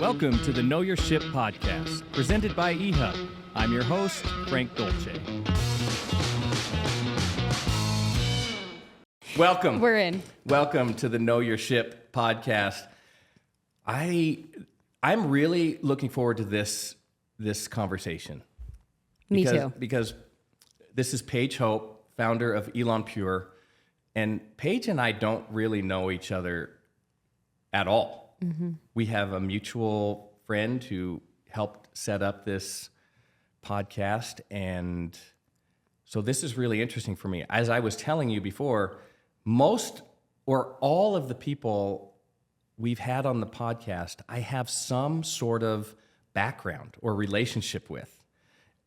Welcome to the Know Your Ship podcast, presented by eHub. I'm your host, Frank Dolce. Welcome. We're in. Welcome to the Know Your Ship podcast. I'm really looking forward to this conversation. Me too. Because this is Paige Hope, founder of Elan Pure, and Paige and I don't really know each other at all. Mm-hmm. We have a mutual friend who helped set up this podcast, and so this is really interesting for me. As I was telling you before, most or all of the people we've had on the podcast, I have some sort of background or relationship with.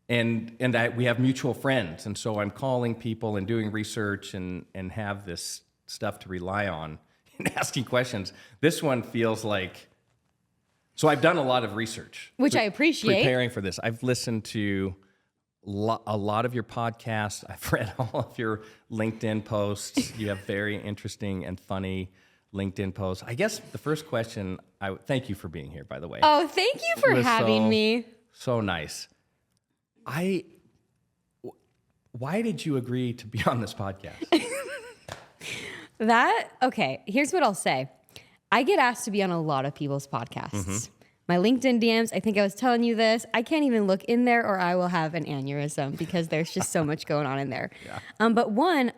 And we have mutual friends, and so I'm calling people and doing research and have this stuff to rely on and asking questions. This one feels like, so I've done a lot of research. Which I appreciate. Preparing for this. I've listened to a lot of your podcasts. I've read all of your LinkedIn posts. You have very interesting and funny LinkedIn posts. I guess the first question, thank you for being here, by the way. Oh, thank you for having me. So nice. Why did you agree to be on this podcast? Okay, here's what I'll say. I get asked to be on a lot of people's podcasts. Mm-hmm. My LinkedIn DMs, I think I was telling you this, I can't even look in there or I will have an aneurysm because there's just so much going on in there. Yeah. But one,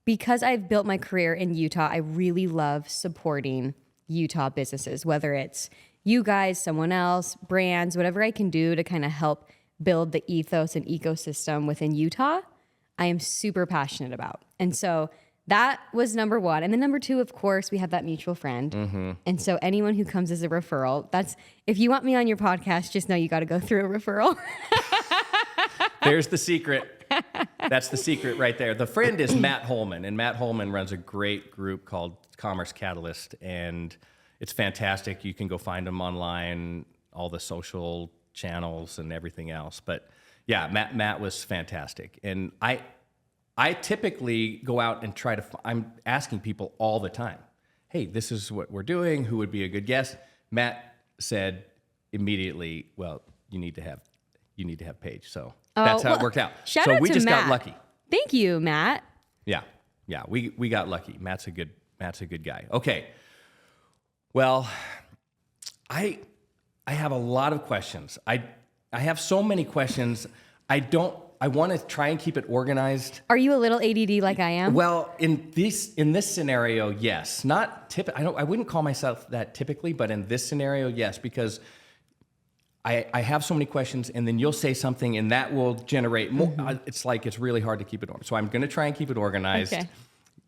because I've built my career in Utah, I really love supporting Utah businesses, whether it's you guys, someone else, brands, whatever I can do to kind of help build the ethos and ecosystem within Utah, I am super passionate about. And so that was number one. And then number two, of course, we have that mutual friend. Mm-hmm. And so anyone who comes as a referral, if you want me on your podcast, just know you got to go through a referral. There's the secret. That's the secret right there. The friend is Matt Holman, and Matt Holman runs a great group called Commerce Catalyst, and it's fantastic. You can go find them online, all the social channels and everything else. But yeah, Matt was fantastic. And I typically go out and I'm asking people all the time, hey, this is what we're doing. Who would be a good guest? Matt said immediately, well, you need to have Paige. So that's how it worked out. Shout out we to just Matt. got lucky. Thank you, Matt. Yeah. We got lucky. Matt's a good guy. Okay. Well, I have a lot of questions. I have so many questions. I want to try and keep it organized. Are you a little ADD like I am? Well, in this scenario, yes. I wouldn't call myself that typically, but in this scenario, yes, because I have so many questions, and then you'll say something, and that will generate more. Mm-hmm. It's really hard to keep it organized. So I'm going to try and keep it organized. Okay.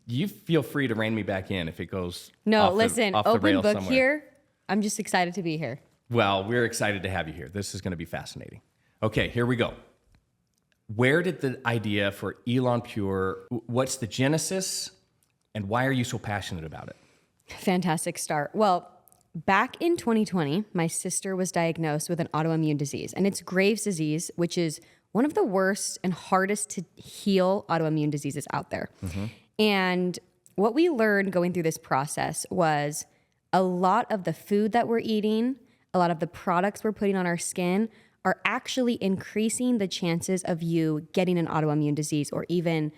You feel free to rein me back in if it goes off the open rails book somewhere. here. I'm just excited to be here. Well, we're excited to have you here. This is going to be fascinating. Okay, here we go. Where did the idea for Elan Pure, what's the genesis, and why are you so passionate about it? Fantastic start. Well, back in 2020, my sister was diagnosed with an autoimmune disease, and it's Graves' disease, which is one of the worst and hardest to heal autoimmune diseases out there. Mm-hmm. And what we learned going through this process was a lot of the food that we're eating, a lot of the products we're putting on our skin are actually increasing the chances of you getting an autoimmune disease or even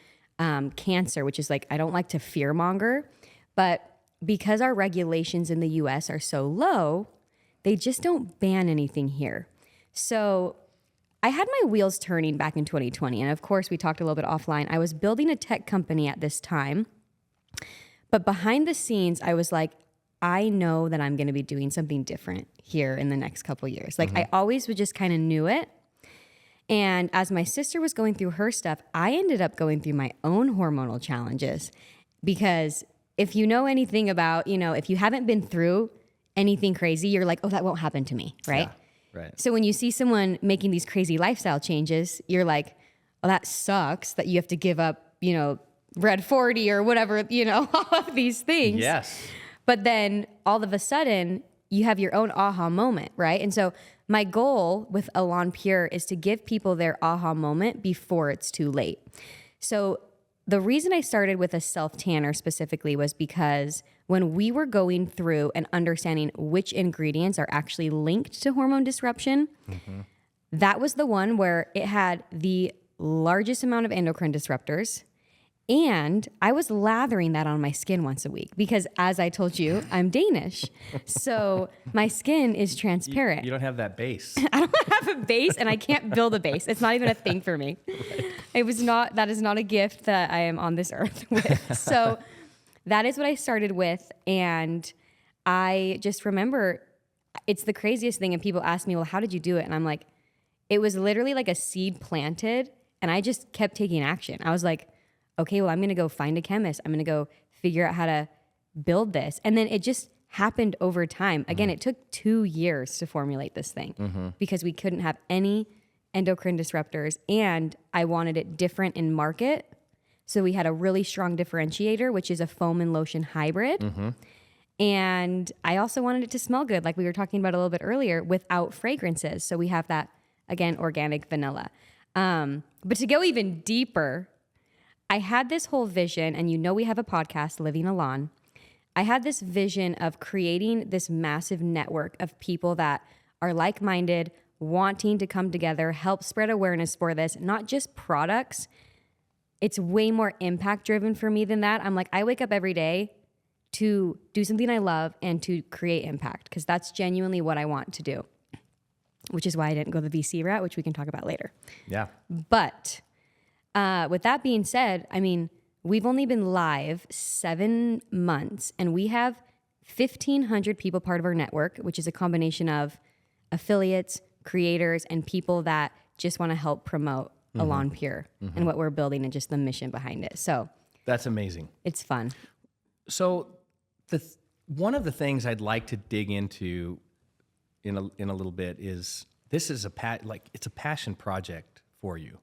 cancer, which is I don't like to fearmonger, but because our regulations in the US are so low, they just don't ban anything here. So I had my wheels turning back in 2020. And of course, we talked a little bit offline. I was building a tech company at this time, but behind the scenes, I was like, I know that I'm going to be doing something different here in the next couple of years. I always just kind of knew it. And as my sister was going through her stuff, I ended up going through my own hormonal challenges because if you know anything about, if you haven't been through anything crazy, you're like, oh, that won't happen to me, right? Yeah, right. So when you see someone making these crazy lifestyle changes, you're like, oh, that sucks that you have to give up, Red 40 or whatever, all of these things. Yes. But then all of a sudden, you have your own aha moment, right? And so my goal with Elan Pure is to give people their aha moment before it's too late. So the reason I started with a self-tanner specifically was because when we were going through and understanding which ingredients are actually linked to hormone disruption, that was the one where it had the largest amount of endocrine disruptors. And I was lathering that on my skin once a week because, as I told you, I'm Danish. So my skin is transparent. You don't have that base. I don't have a base and I can't build a base. It's not even a thing for me. Right. That is not a gift that I am on this earth with. So that is what I started with. And I just remember it's the craziest thing. And people ask me, well, how did you do it? And I'm like, it was literally like a seed planted. And I just kept taking action. I was like, okay, well, I'm going to go find a chemist. I'm going to go figure out how to build this. And then it just happened over time. Again, it took 2 years to formulate this thing because we couldn't have any endocrine disruptors and I wanted it different in market. So we had a really strong differentiator, which is a foam and lotion hybrid. And I also wanted it to smell good, like we were talking about a little bit earlier, without fragrances. So we have that, again, organic vanilla. But to go even deeper, I had this whole vision, and we have a podcast, Living Elan. I had this vision of creating this massive network of people that are like-minded, wanting to come together, help spread awareness for this, not just products. It's way more impact-driven for me than that. I'm like, I wake up every day to do something I love and to create impact because that's genuinely what I want to do, which is why I didn't go the VC route, which we can talk about later. Yeah. But with that being said, I mean, we've only been live 7 months and we have 1,500 people part of our network, which is a combination of affiliates, creators, and people that just want to help promote Elan Pure and what we're building and just the mission behind it. So that's amazing. It's fun. So one of the things I'd like to dig into in a little bit is this is it's a passion project for you.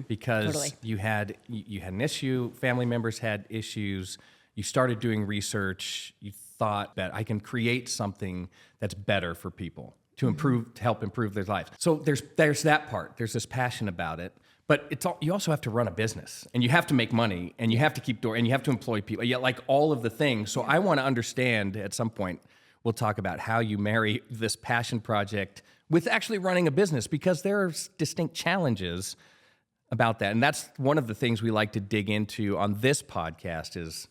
Because Totally. you had an issue, family members had issues, you started doing research, you thought that I can create something that's better for people to help improve their lives. So there's that part. There's this passion about it, but you also have to run a business and you have to make money and you have to keep and you have to employ people. Yeah, like all of the things. So I want to understand at some point. We'll talk about how you marry this passion project with actually running a business because there are distinct challenges about that. And that's one of the things we like to dig into on this podcast is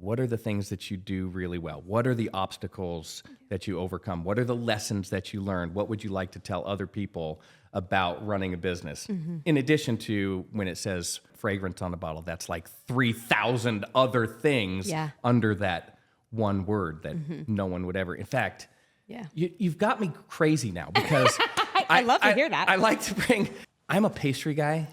what are the things that you do really well? What are the obstacles that you overcome? What are the lessons that you learned? What would you like to tell other people about running a business? In addition to when it says fragrance on a bottle, that's like 3,000 other things under that one word that no one would ever. In fact, you've got me crazy now because I love to hear that. I like to bring... I'm a pastry guy.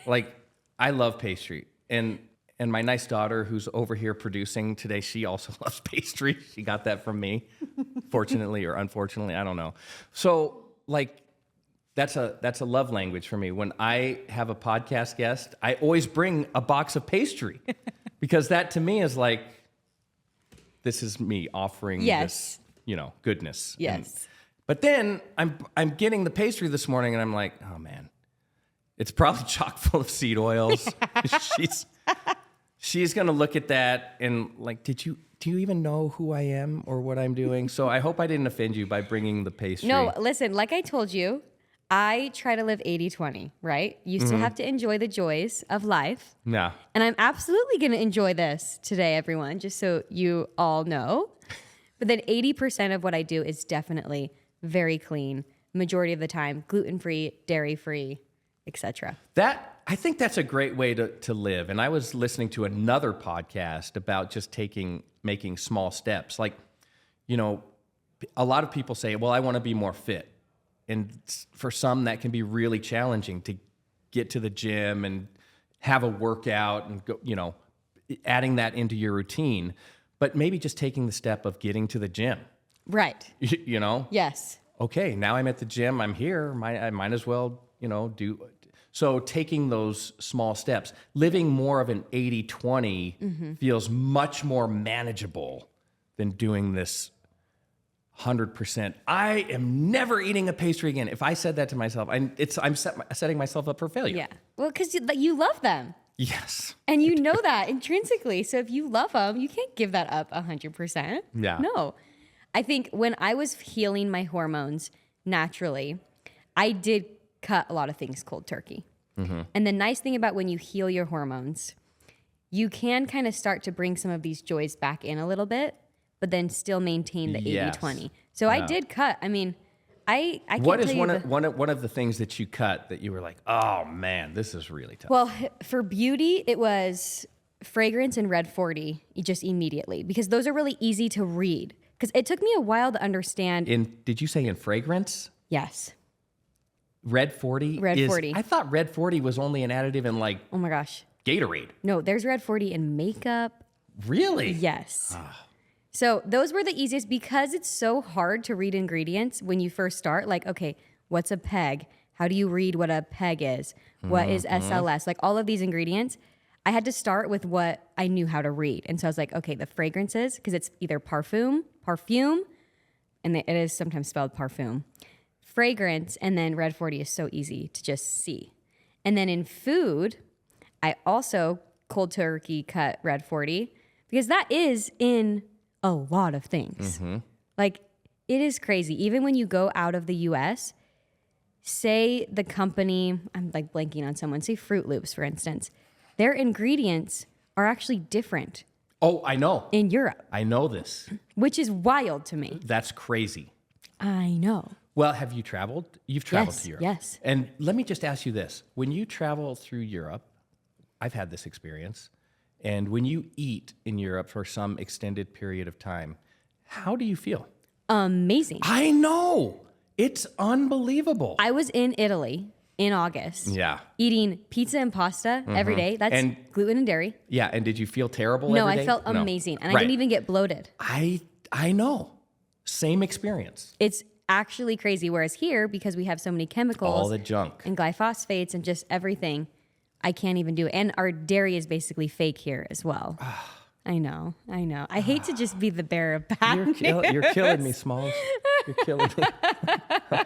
Like, I love pastry. And my nice daughter who's over here producing today, she also loves pastry. She got that from me, fortunately or unfortunately, I don't know. So, like, that's a love language for me. When I have a podcast guest, I always bring a box of pastry because that to me is like, this is me offering this, goodness. Yes. But then I'm getting the pastry this morning and I'm like, oh man, it's probably chock full of seed oils. She's gonna look at that and like, do you even know who I am or what I'm doing? So I hope I didn't offend you by bringing the pastry. No, listen, like I told you, I try to live 80-20, right? You still have to enjoy the joys of life. Yeah. And I'm absolutely gonna enjoy this today, everyone, just so you all know. But then 80% of what I do is definitely very clean, majority of the time, gluten-free, dairy-free, etc. I think that's a great way to live. And I was listening to another podcast about just making small steps. Like, a lot of people say, well, I want to be more fit. And for some, that can be really challenging to get to the gym and have a workout and go, adding that into your routine. But maybe just taking the step of getting to the gym. Right. Yes. Okay, now I'm at the gym. I'm here. I might as well, do. So taking those small steps, living more of an 80-20 feels much more manageable than doing this 100%. I am never eating a pastry again. If I said that to myself, I'm setting myself up for failure. Yeah. Well, because you love them. Yes. And you know that intrinsically. So if you love them, you can't give that up 100%. Yeah. No. I think when I was healing my hormones naturally, I did cut a lot of things cold turkey. And the nice thing about when you heal your hormones, you can kind of start to bring some of these joys back in a little bit, but then still maintain the 80-20. So I did cut. I mean, I can't What is tell you one of the things that you cut that you were like, oh man, this is really tough? Well, for beauty, it was fragrance and Red 40 just immediately because those are really easy to read. Because it took me a while to understand. Did you say in fragrance? Yes. Red 40? Red 40. I thought Red 40 was only an additive in like Oh my gosh. Gatorade. No, there's Red 40 in makeup. Really? Yes. So those were the easiest because it's so hard to read ingredients when you first start. Like, okay, what's a peg? How do you read what a peg is? What is SLS? Like all of these ingredients, I had to start with what I knew how to read. And so I was like, okay, the fragrances, because it's either parfum, and it is sometimes spelled parfum, fragrance, and then Red 40 is so easy to just see. And then in food, I also cold turkey cut Red 40 because that is in a lot of things. Like it is crazy. Even when you go out of the US, say the company, I'm like blanking on someone, say Fruit Loops, for instance, their ingredients are actually different Oh, I know. in Europe, I know this. which is wild to me. That's crazy. I know. Well, have you traveled? You've traveled Yes, to Europe. yes. And let me just ask you this. When you travel through Europe, I've had this experience, and when you eat in Europe for some extended period of time, how do you feel? Amazing. I know. It's unbelievable. I was in Italy in August Yeah. eating pizza and pasta every day. That's And- gluten and dairy. Yeah, and did you feel terrible No, every I day? felt No. amazing. And I Right. didn't even get bloated. I know. Same experience. It's actually crazy. Whereas here, because we have so many chemicals All the junk. and glyphosates and just everything, I can't even do it. And our dairy is basically fake here as well. I know. I hate to just be the bearer of bad news. You're killing me, Smalls. You're killing me.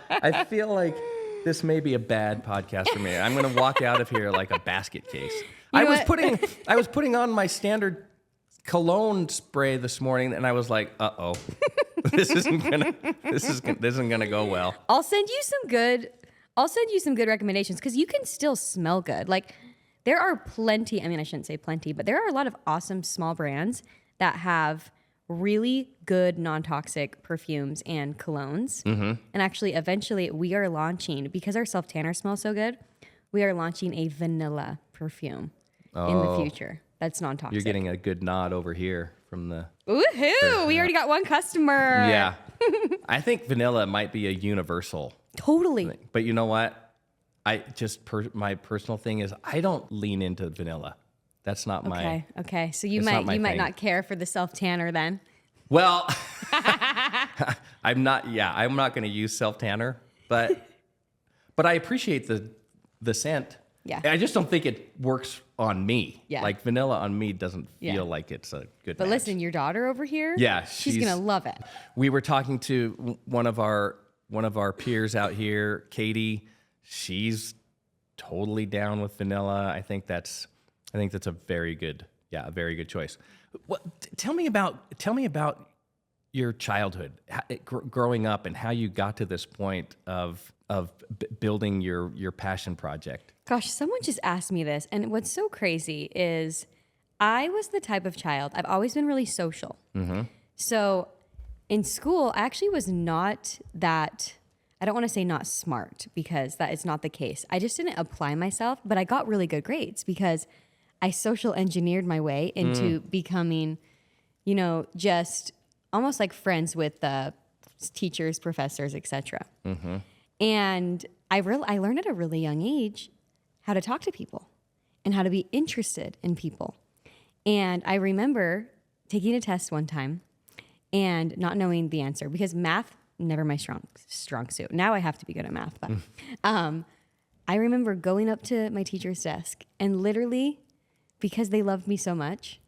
I feel like this may be a bad podcast for me. I'm going to walk out of here like a basket case. I know was what? putting on my standard cologne spray this morning, and I was like, "Uh-oh, this isn't gonna go well." I'll send you some good recommendations because you can still smell good. Like there are plenty, I mean, I shouldn't say plenty, but there are a lot of awesome small brands that have really good non-toxic perfumes and colognes. And actually, eventually we are launching, because our self-tanner smells so good, we are launching a vanilla perfume in the future that's non-toxic. You're getting a good nod over here from the... Woohoo! We already got one customer. Yeah. I think vanilla might be a universal Totally. thing. But you know what? My personal thing is I don't lean into vanilla. That's not my... Okay. So you It's not might my thing. not care for the self-tanner then. Well, I'm not going to use self-tanner, but I appreciate the scent. Yeah. I just don't think it works on me. Yeah. Like vanilla on me doesn't Yeah. feel like it's a good But match. listen, your daughter over here, Yeah, she's she's- gonna love it. We were talking to one of our peers out here, Katie. She's totally down with vanilla. I think that's a very good choice. Tell me about your childhood, growing up, and how you got to this point of building your passion project. Gosh, someone just asked me this, and what's so crazy is I was the type of child, I've always been really social. So in school, I actually was not that, I don't want to say not smart because that is not the case. I just didn't apply myself, but I got really good grades because I social engineered my way into becoming, just almost like friends with teachers, professors, etc. And I learned at a really young age how to talk to people and how to be interested in people. And I remember taking a test one time and not knowing the answer because math, never my strong suit. Now I have to be good at math. But I remember going up to my teacher's desk and literally, because they loved me so much,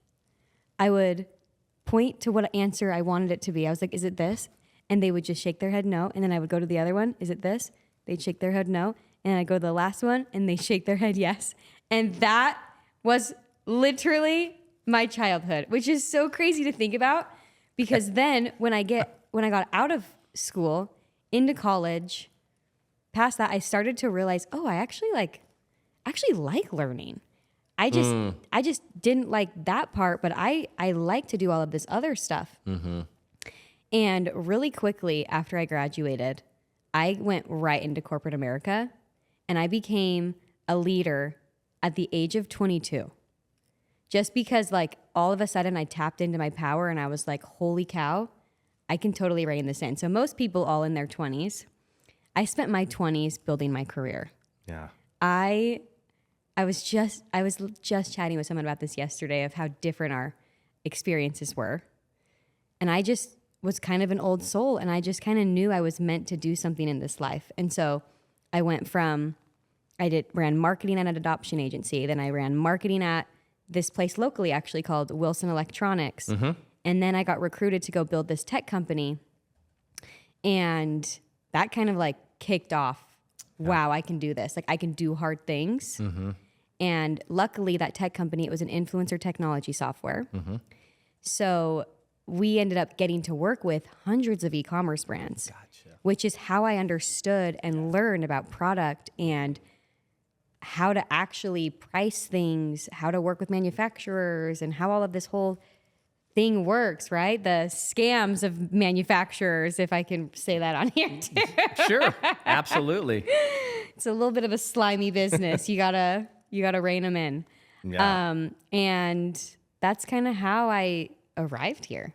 I would point to what answer I wanted it to be. I was like, is it this? And they would just shake their head no. And then I would go to the other one. Is it this? They'd shake their head no. And I'd go to the last one and they shake their head yes. And that was literally my childhood, which is so crazy to think about because then when I got out of school into college, past that, I started to realize, oh, I actually like learning. I just didn't like that part, but I like to do all of this other stuff. Mm-hmm. And really quickly after I graduated, I went right into corporate America and I became a leader at the age of 22. Just because like all of a sudden I tapped into my power and I was like, holy cow, I can totally rein this in. So most people all in their 20s, I spent my 20s building my career. Yeah. I was just chatting with someone about this yesterday of how different our experiences were. And I just was kind of an old soul and I just kind of knew I was meant to do something in this life. And so I went from, ran marketing at an adoption agency. Then I ran marketing at this place locally actually called Wilson Electronics. Mm-hmm. And then I got recruited to go build this tech company. And that kind of like kicked off, wow, I can do this. Like I can do hard things. Mm-hmm. And luckily that tech company, it was an influencer technology software. Mm-hmm. So we ended up getting to work with hundreds of e-commerce brands, gotcha. Which is how I understood and learned about product and how to actually price things, how to work with manufacturers, and how all of this whole thing works, right? The scams of manufacturers, if I can say that on here too. Sure, absolutely. It's a little bit of a slimy business. You gotta rein them in. Yeah. And that's kind of how I arrived here.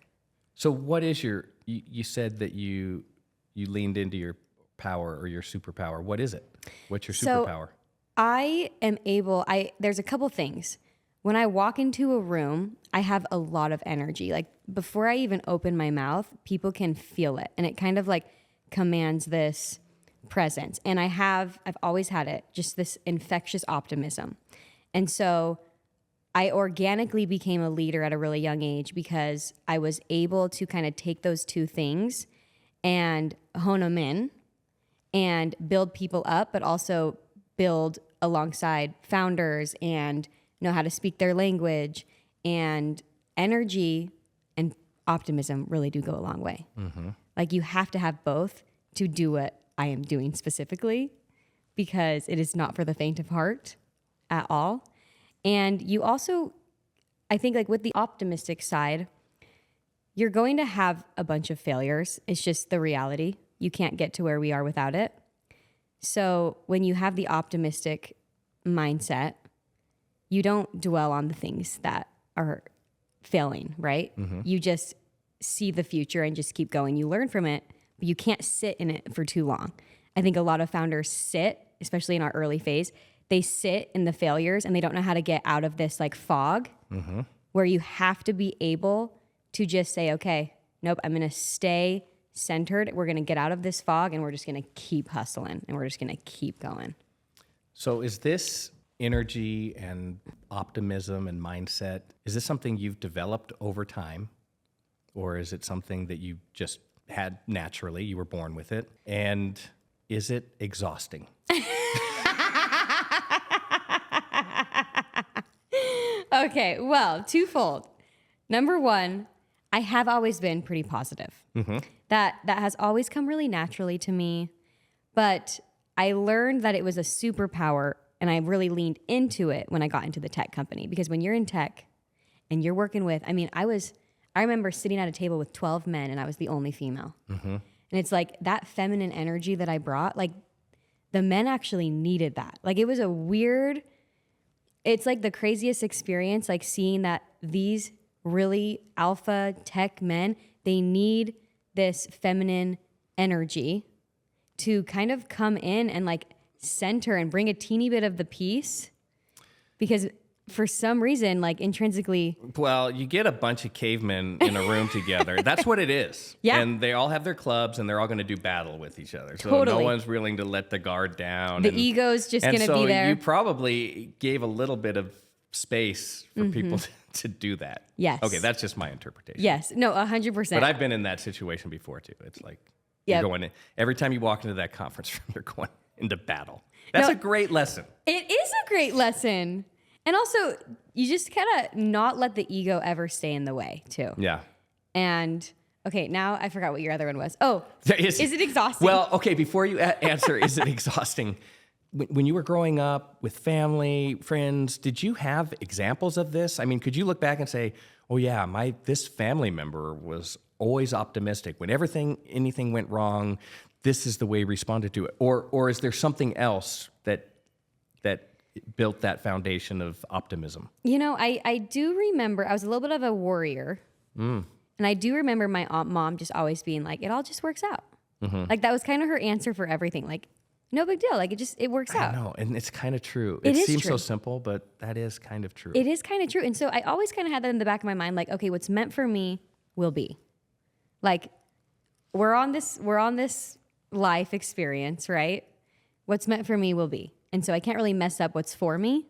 So what is you said that you leaned into your power or your superpower. What is it? What's your superpower? I am there's a couple things. When I walk into a room, I have a lot of energy. Like before I even open my mouth, people can feel it. And it kind of like commands this presence. And I've always had it, just this infectious optimism. And so I organically became a leader at a really young age because I was able to kind of take those two things and hone them in and build people up, but also build alongside founders and know how to speak their language. And energy and optimism really do go a long way. Mm-hmm. Like you have to have both to do what I am doing specifically, because it is not for the faint of heart at all. And you also, I think like with the optimistic side, you're going to have a bunch of failures. It's just the reality. You can't get to where we are without it. So when you have the optimistic mindset, you don't dwell on the things that are failing, right? Mm-hmm. You just see the future and just keep going. You learn from it, but you can't sit in it for too long. I think a lot of founders sit, especially in our early phase, they sit in the failures and they don't know how to get out of this like fog, mm-hmm. where you have to be able to just say, okay, nope, I'm going to stay centered. We're going to get out of this fog and we're just going to keep hustling and we're just going to keep going. So is this energy and optimism and mindset, is this something you've developed over time, or is it something that you just had naturally, you were born with it? And is it exhausting? Okay, well, twofold. Number one, I have always been pretty positive. Mm-hmm. That has always come really naturally to me, but I learned that it was a superpower, and I really leaned into it when I got into the tech company. Because when you're in tech and you're working with, I remember sitting at a table with 12 men and I was the only female. Mm-hmm. And it's like that feminine energy that I brought, like the men actually needed that. Like it was it's like the craziest experience, like seeing that these really alpha tech men, they need this feminine energy to kind of come in and like center and bring a teeny bit of the peace, because for some reason, like intrinsically. Well, you get a bunch of cavemen in a room together. That's what it is. Yeah. And they all have their clubs and they're all going to do battle with each other. So totally. No one's willing to let the guard down. The ego's just going to be there. And so you probably gave a little bit of space for mm-hmm. people to do that. Yes. Okay, that's just my interpretation. Yes. No, 100%. But I've been in that situation before too. It's like you're going in, every time you walk into that conference room, you're going into battle. That's a great lesson. It is a great lesson. And also, you just kind of not let the ego ever stay in the way, too. Yeah. And okay, now I forgot what your other one was. Oh, is it exhausting? Well, okay, before you answer, is it exhausting? When you were growing up with family, friends, did you have examples of this? I mean, could you look back and say, oh yeah, this family member was always optimistic. When anything went wrong, this is the way he responded to it. Or is there something else that built that foundation of optimism? You know, I do remember I was a little bit of a worrier. And I do remember my mom just always being like, it all just works out. Like that was kind of her answer for everything. Like, no big deal. Like it works out. I know, and it's kind of true. It is seems true. so simple, but that is kind of true. It is kind of true. And so I always kind of had that in the back of my mind, like, okay, what's meant for me will be. Like, we're on this life experience, right? What's meant for me will be. And so I can't really mess up what's for me.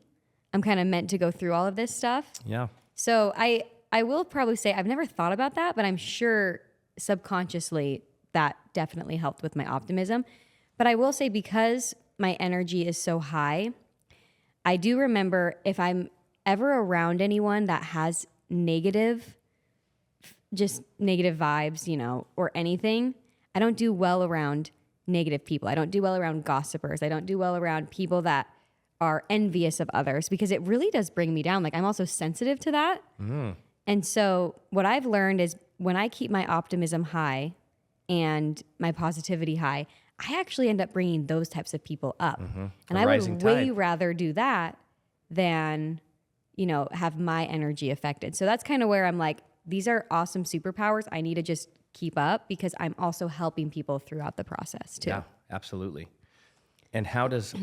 I'm kind of meant to go through all of this stuff. Yeah. So I will probably say I've never thought about that, but I'm sure subconsciously that definitely helped with my optimism. But I will say because my energy is so high, I do remember if I'm ever around anyone that has just negative vibes, you know, or anything, I don't do well around negative people. I don't do well around gossipers. I don't do well around people that are envious of others because it really does bring me down. Like I'm also sensitive to that. And so what I've learned is when I keep my optimism high and my positivity high, I actually end up bringing those types of people up. And I would way rather do that than, you know, have my energy affected. So that's kind of where I'm like, these are awesome superpowers. I need to just keep up because I'm also helping people throughout the process too. Yeah, absolutely. And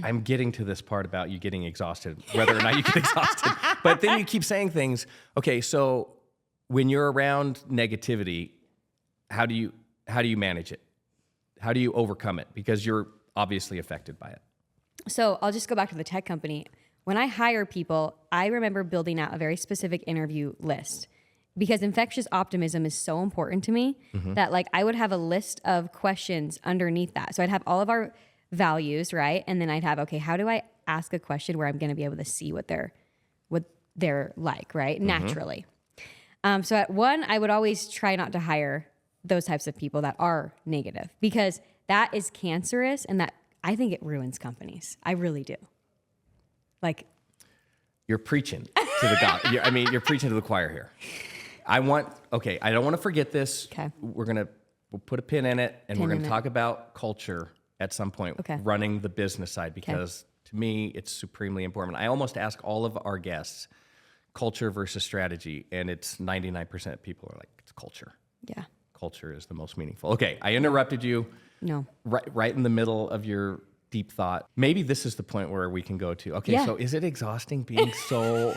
I'm getting to this part about you getting exhausted, whether or not you get exhausted. But then you keep saying things. Okay, so when you're around negativity, how do you manage it? How do you overcome it? Because you're obviously affected by it. So I'll just go back to the tech company. When I hire people, I remember building out a very specific interview list because infectious optimism is so important to me that like I would have a list of questions underneath that. So I'd have all of our values, right? And then I'd have, okay, how do I ask a question where I'm going to be able to see what they're like, right? Naturally. So at one, I would always try not to hire those types of people that are negative because that is cancerous and that I think it ruins companies. I really do. Like you're preaching to the God. You're preaching to the choir here. I don't want to forget this. Okay. We'll put a pin in it and we're going to talk about culture at some point, running the business side, because to me, it's supremely important. I almost ask all of our guests, culture versus strategy, and it's 99% of people are like, it's culture. Yeah. Culture is the most meaningful. Okay, I interrupted you. No. Right in the middle of your deep thought. Maybe this is the point where we can go to, okay, so is it exhausting being so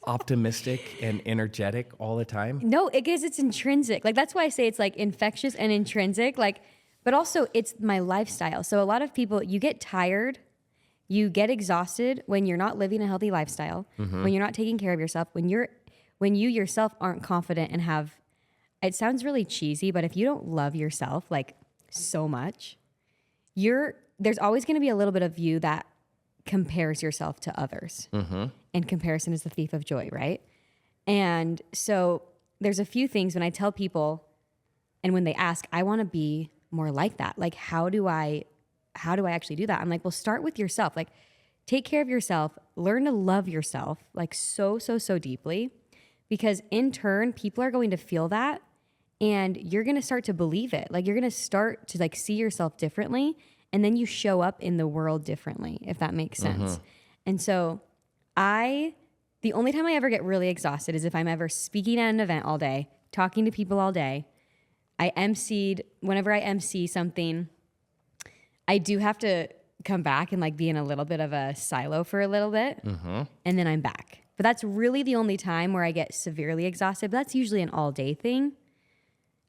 optimistic and energetic all the time? No, because it's intrinsic. Like that's why I say it's like infectious and intrinsic. Like, but also it's my lifestyle. So a lot of people, you get tired, you get exhausted when you're not living a healthy lifestyle, when you're not taking care of yourself, when you yourself aren't confident and have, it sounds really cheesy, but if you don't love yourself like so much, there's always going to be a little bit of you that compares yourself to others. And comparison is the thief of joy, right? And so there's a few things when I tell people and when they ask, I want to be more like that. Like, how do I actually do that? I'm like, well, start with yourself. Like, take care of yourself, learn to love yourself like so deeply, because in turn, people are going to feel that and you're going to start to believe it. Like, you're going to start to like see yourself differently, and then you show up in the world differently, if that makes sense. And so the only time I ever get really exhausted is if I'm ever speaking at an event all day, talking to people all day. Whenever I MC something, I do have to come back and like be in a little bit of a silo for a little bit, and then I'm back. But that's really the only time where I get severely exhausted, but that's usually an all day thing.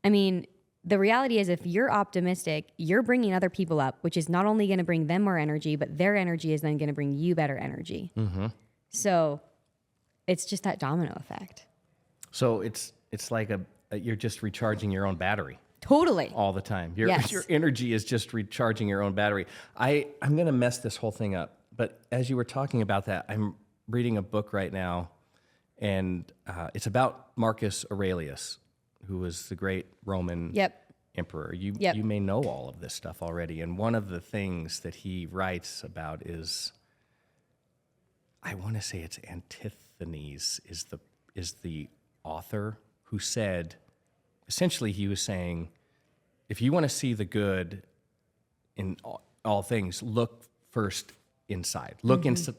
I mean, the reality is if you're optimistic, you're bringing other people up, which is not only going to bring them more energy, but their energy is then going to bring you better energy. So it's just that domino effect. So it's like you're just recharging your own battery. Totally. All the time. Your energy is just recharging your own battery. I'm going to mess this whole thing up, but as you were talking about that, I'm reading a book right now, and it's about Marcus Aurelius, who was the great Roman Yep. emperor. You Yep. you may know all of this stuff already, and one of the things that he writes about is, I want to say it's Antisthenes is the author who said, essentially he was saying, if you want to see the good in all things, look first inside. Look into,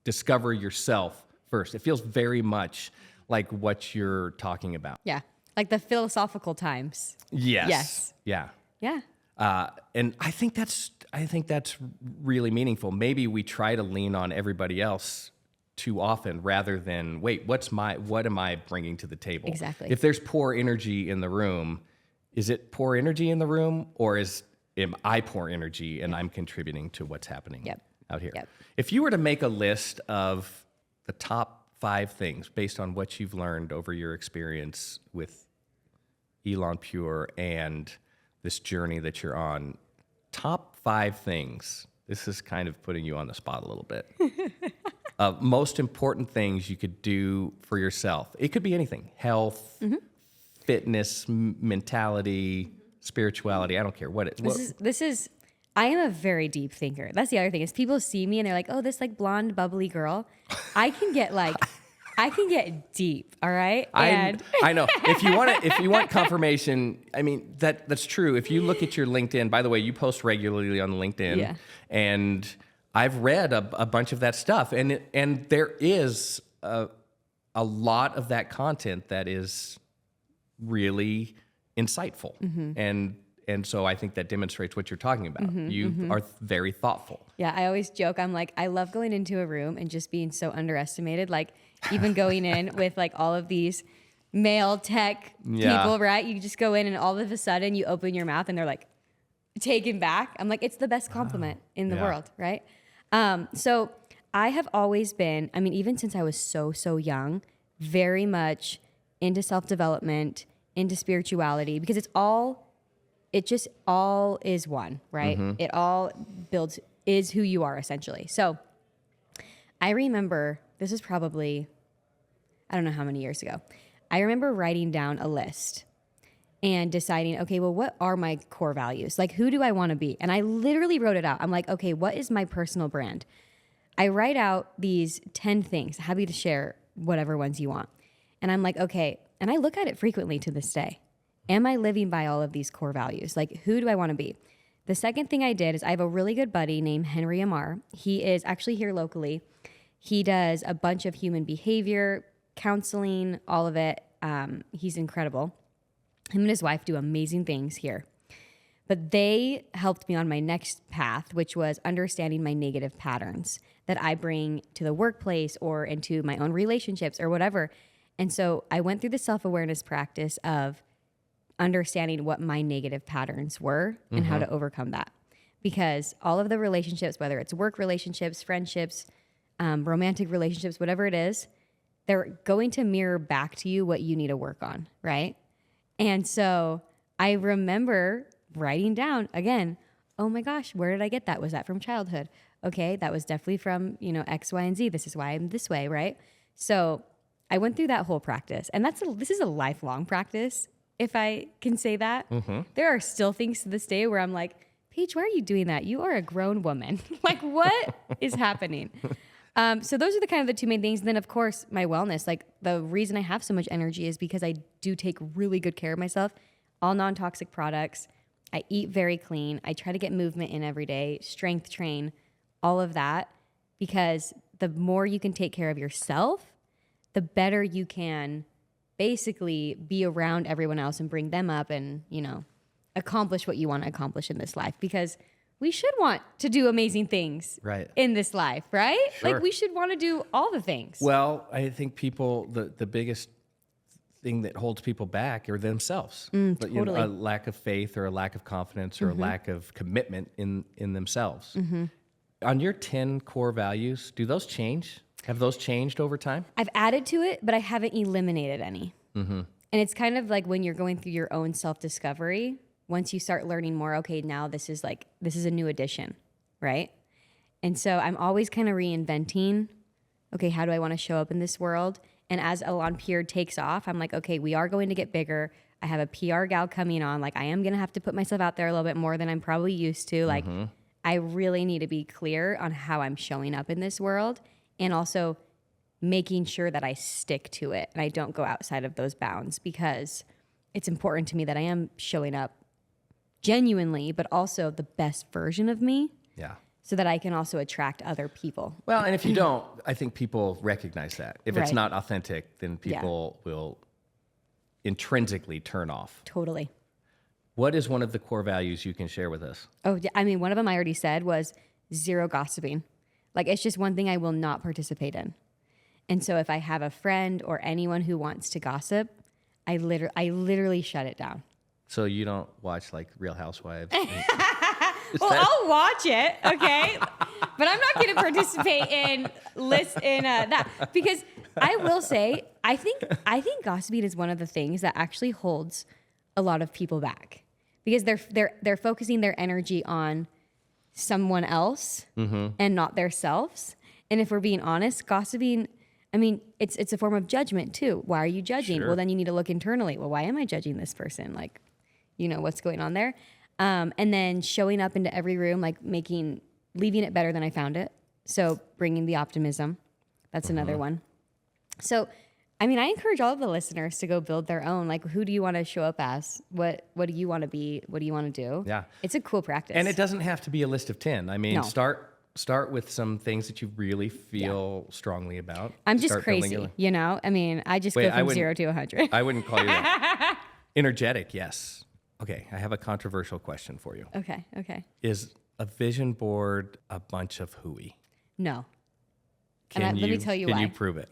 discover yourself first. It feels very much like what you're talking about. Yeah. Like the philosophical times. Yes. Yes. Yeah. Yeah. And I think that's really meaningful. Maybe we try to lean on everybody else too often rather than, wait, what am I bringing to the table? Exactly. If there's poor energy in the room, is it poor energy in the room, or am I poor energy and I'm contributing to what's happening out here? Yep. If you were to make a list of the top 5 things based on what you've learned over your experience with Elan Pure and this journey that you're on, top 5 things. This is kind of putting you on the spot a little bit. Most important things you could do for yourself. It could be anything: health, fitness, mentality, spirituality. I don't care what it is. This is. I am a very deep thinker. That's the other thing is people see me and they're like, oh, this like blonde, bubbly girl. I can get deep. All right. I know. If you want confirmation, I mean, that's true. If you look at your LinkedIn, by the way, you post regularly on LinkedIn, and I've read a bunch of that stuff, and there is a lot of that content that is really insightful, and so I think that demonstrates what you're talking about. You are very thoughtful. Yeah, I always joke. I'm like, I love going into a room and just being so underestimated. Like even going in with like all of these male tech people, right? You just go in and all of a sudden you open your mouth and they're like taken back. I'm like, it's the best compliment in the world, right? So I have always been, I mean, even since I was so young, very much into self-development, into spirituality, because it just all is one, right? It all is who you are essentially. So I remember, this is probably, I don't know how many years ago. I remember writing down a list and deciding, okay, well, what are my core values? Like, who do I want to be? And I literally wrote it out. I'm like, okay, what is my personal brand? I write out these 10 things, happy to share whatever ones you want. And I'm like, okay, and I look at it frequently to this day. Am I living by all of these core values? Like, who do I want to be? The second thing I did is I have a really good buddy named Henry Amar. He is actually here locally. He does a bunch of human behavior, counseling, all of it. He's incredible. Him and his wife do amazing things here. But they helped me on my next path, which was understanding my negative patterns that I bring to the workplace or into my own relationships or whatever. And so I went through the self-awareness practice of understanding what my negative patterns were and how to overcome that. Because all of the relationships, whether it's work relationships, friendships, romantic relationships, whatever it is, they're going to mirror back to you what you need to work on, right? And so I remember writing down again, oh my gosh, where did I get that? Was that from childhood? Okay, that was definitely from, X, Y, and Z. This is why I'm this way, right? So I went through that whole practice. And this is a lifelong practice, if I can say that. There are still things to this day where I'm like, Paige, why are you doing that? You are a grown woman. Like, what is happening? So those are the two main things. And then, of course, my wellness. Like, the reason I have so much energy is because I do take really good care of myself. All non-toxic products. I eat very clean. I try to get movement in every day, strength train, all of that. Because the more you can take care of yourself, the better you can basically be around everyone else and bring them up and, accomplish what you want to accomplish in this life. Because we should want to do amazing things in this life, right? Sure. Like, we should want to do all the things. Well, I think the biggest thing that holds people back are themselves. Totally. A lack of faith or a lack of confidence or a lack of commitment in themselves. On your 10 core values, do those change? Have those changed over time? I've added to it, but I haven't eliminated any. And it's kind of like when you're going through your own self-discovery, once you start learning more, okay, now this is a new addition, right? And so I'm always kind of reinventing okay, how do I want to show up in this world? And as Elan Pure takes off, I'm like, okay, we are going to get bigger. I have a PR gal coming on. Like, I am going to have to put myself out there a little bit more than I'm probably used to. Like, I really need to be clear on how I'm showing up in this world, and also making sure that I stick to it and I don't go outside of those bounds, because it's important to me that I am showing up genuinely, but also the best version of me. Yeah. So that I can also attract other people. Well, and if you don't, I think people recognize that. If it's Right. not authentic, then people will intrinsically turn off. Totally. What is one of the core values you can share with us? Oh, I mean, one of them I already said was zero gossiping. Like, it's just one thing I will not participate in. And so if I have a friend or anyone who wants to gossip, I literally shut it down. So you don't watch like Real Housewives? Well, I'll watch it, okay? But I'm not going to participate in that, because I will say I think gossiping is one of the things that actually holds a lot of people back, because they're focusing their energy on someone else and not themselves. And if we're being honest, gossiping, I mean, it's a form of judgment too. Why are you judging? Sure. Well, then you need to look internally. Well, why am I judging this person? Like, what's going on there? And then showing up into every room, like leaving it better than I found it. So bringing the optimism. That's another one. So, I mean, I encourage all of the listeners to go build their own. Like, who do you want to show up as? What do you want to be? What do you want to do? Yeah. It's a cool practice. And it doesn't have to be a list of 10. I mean, No. start with some things that you really feel strongly about. I'm just Start building crazy, your- I mean, I just Wait, go I from wouldn't- 0 to 100. I wouldn't call you that. Energetic, yes. Okay, I have a controversial question for you. Okay. Is a vision board a bunch of hooey? No. Let me tell you Can why. you prove it?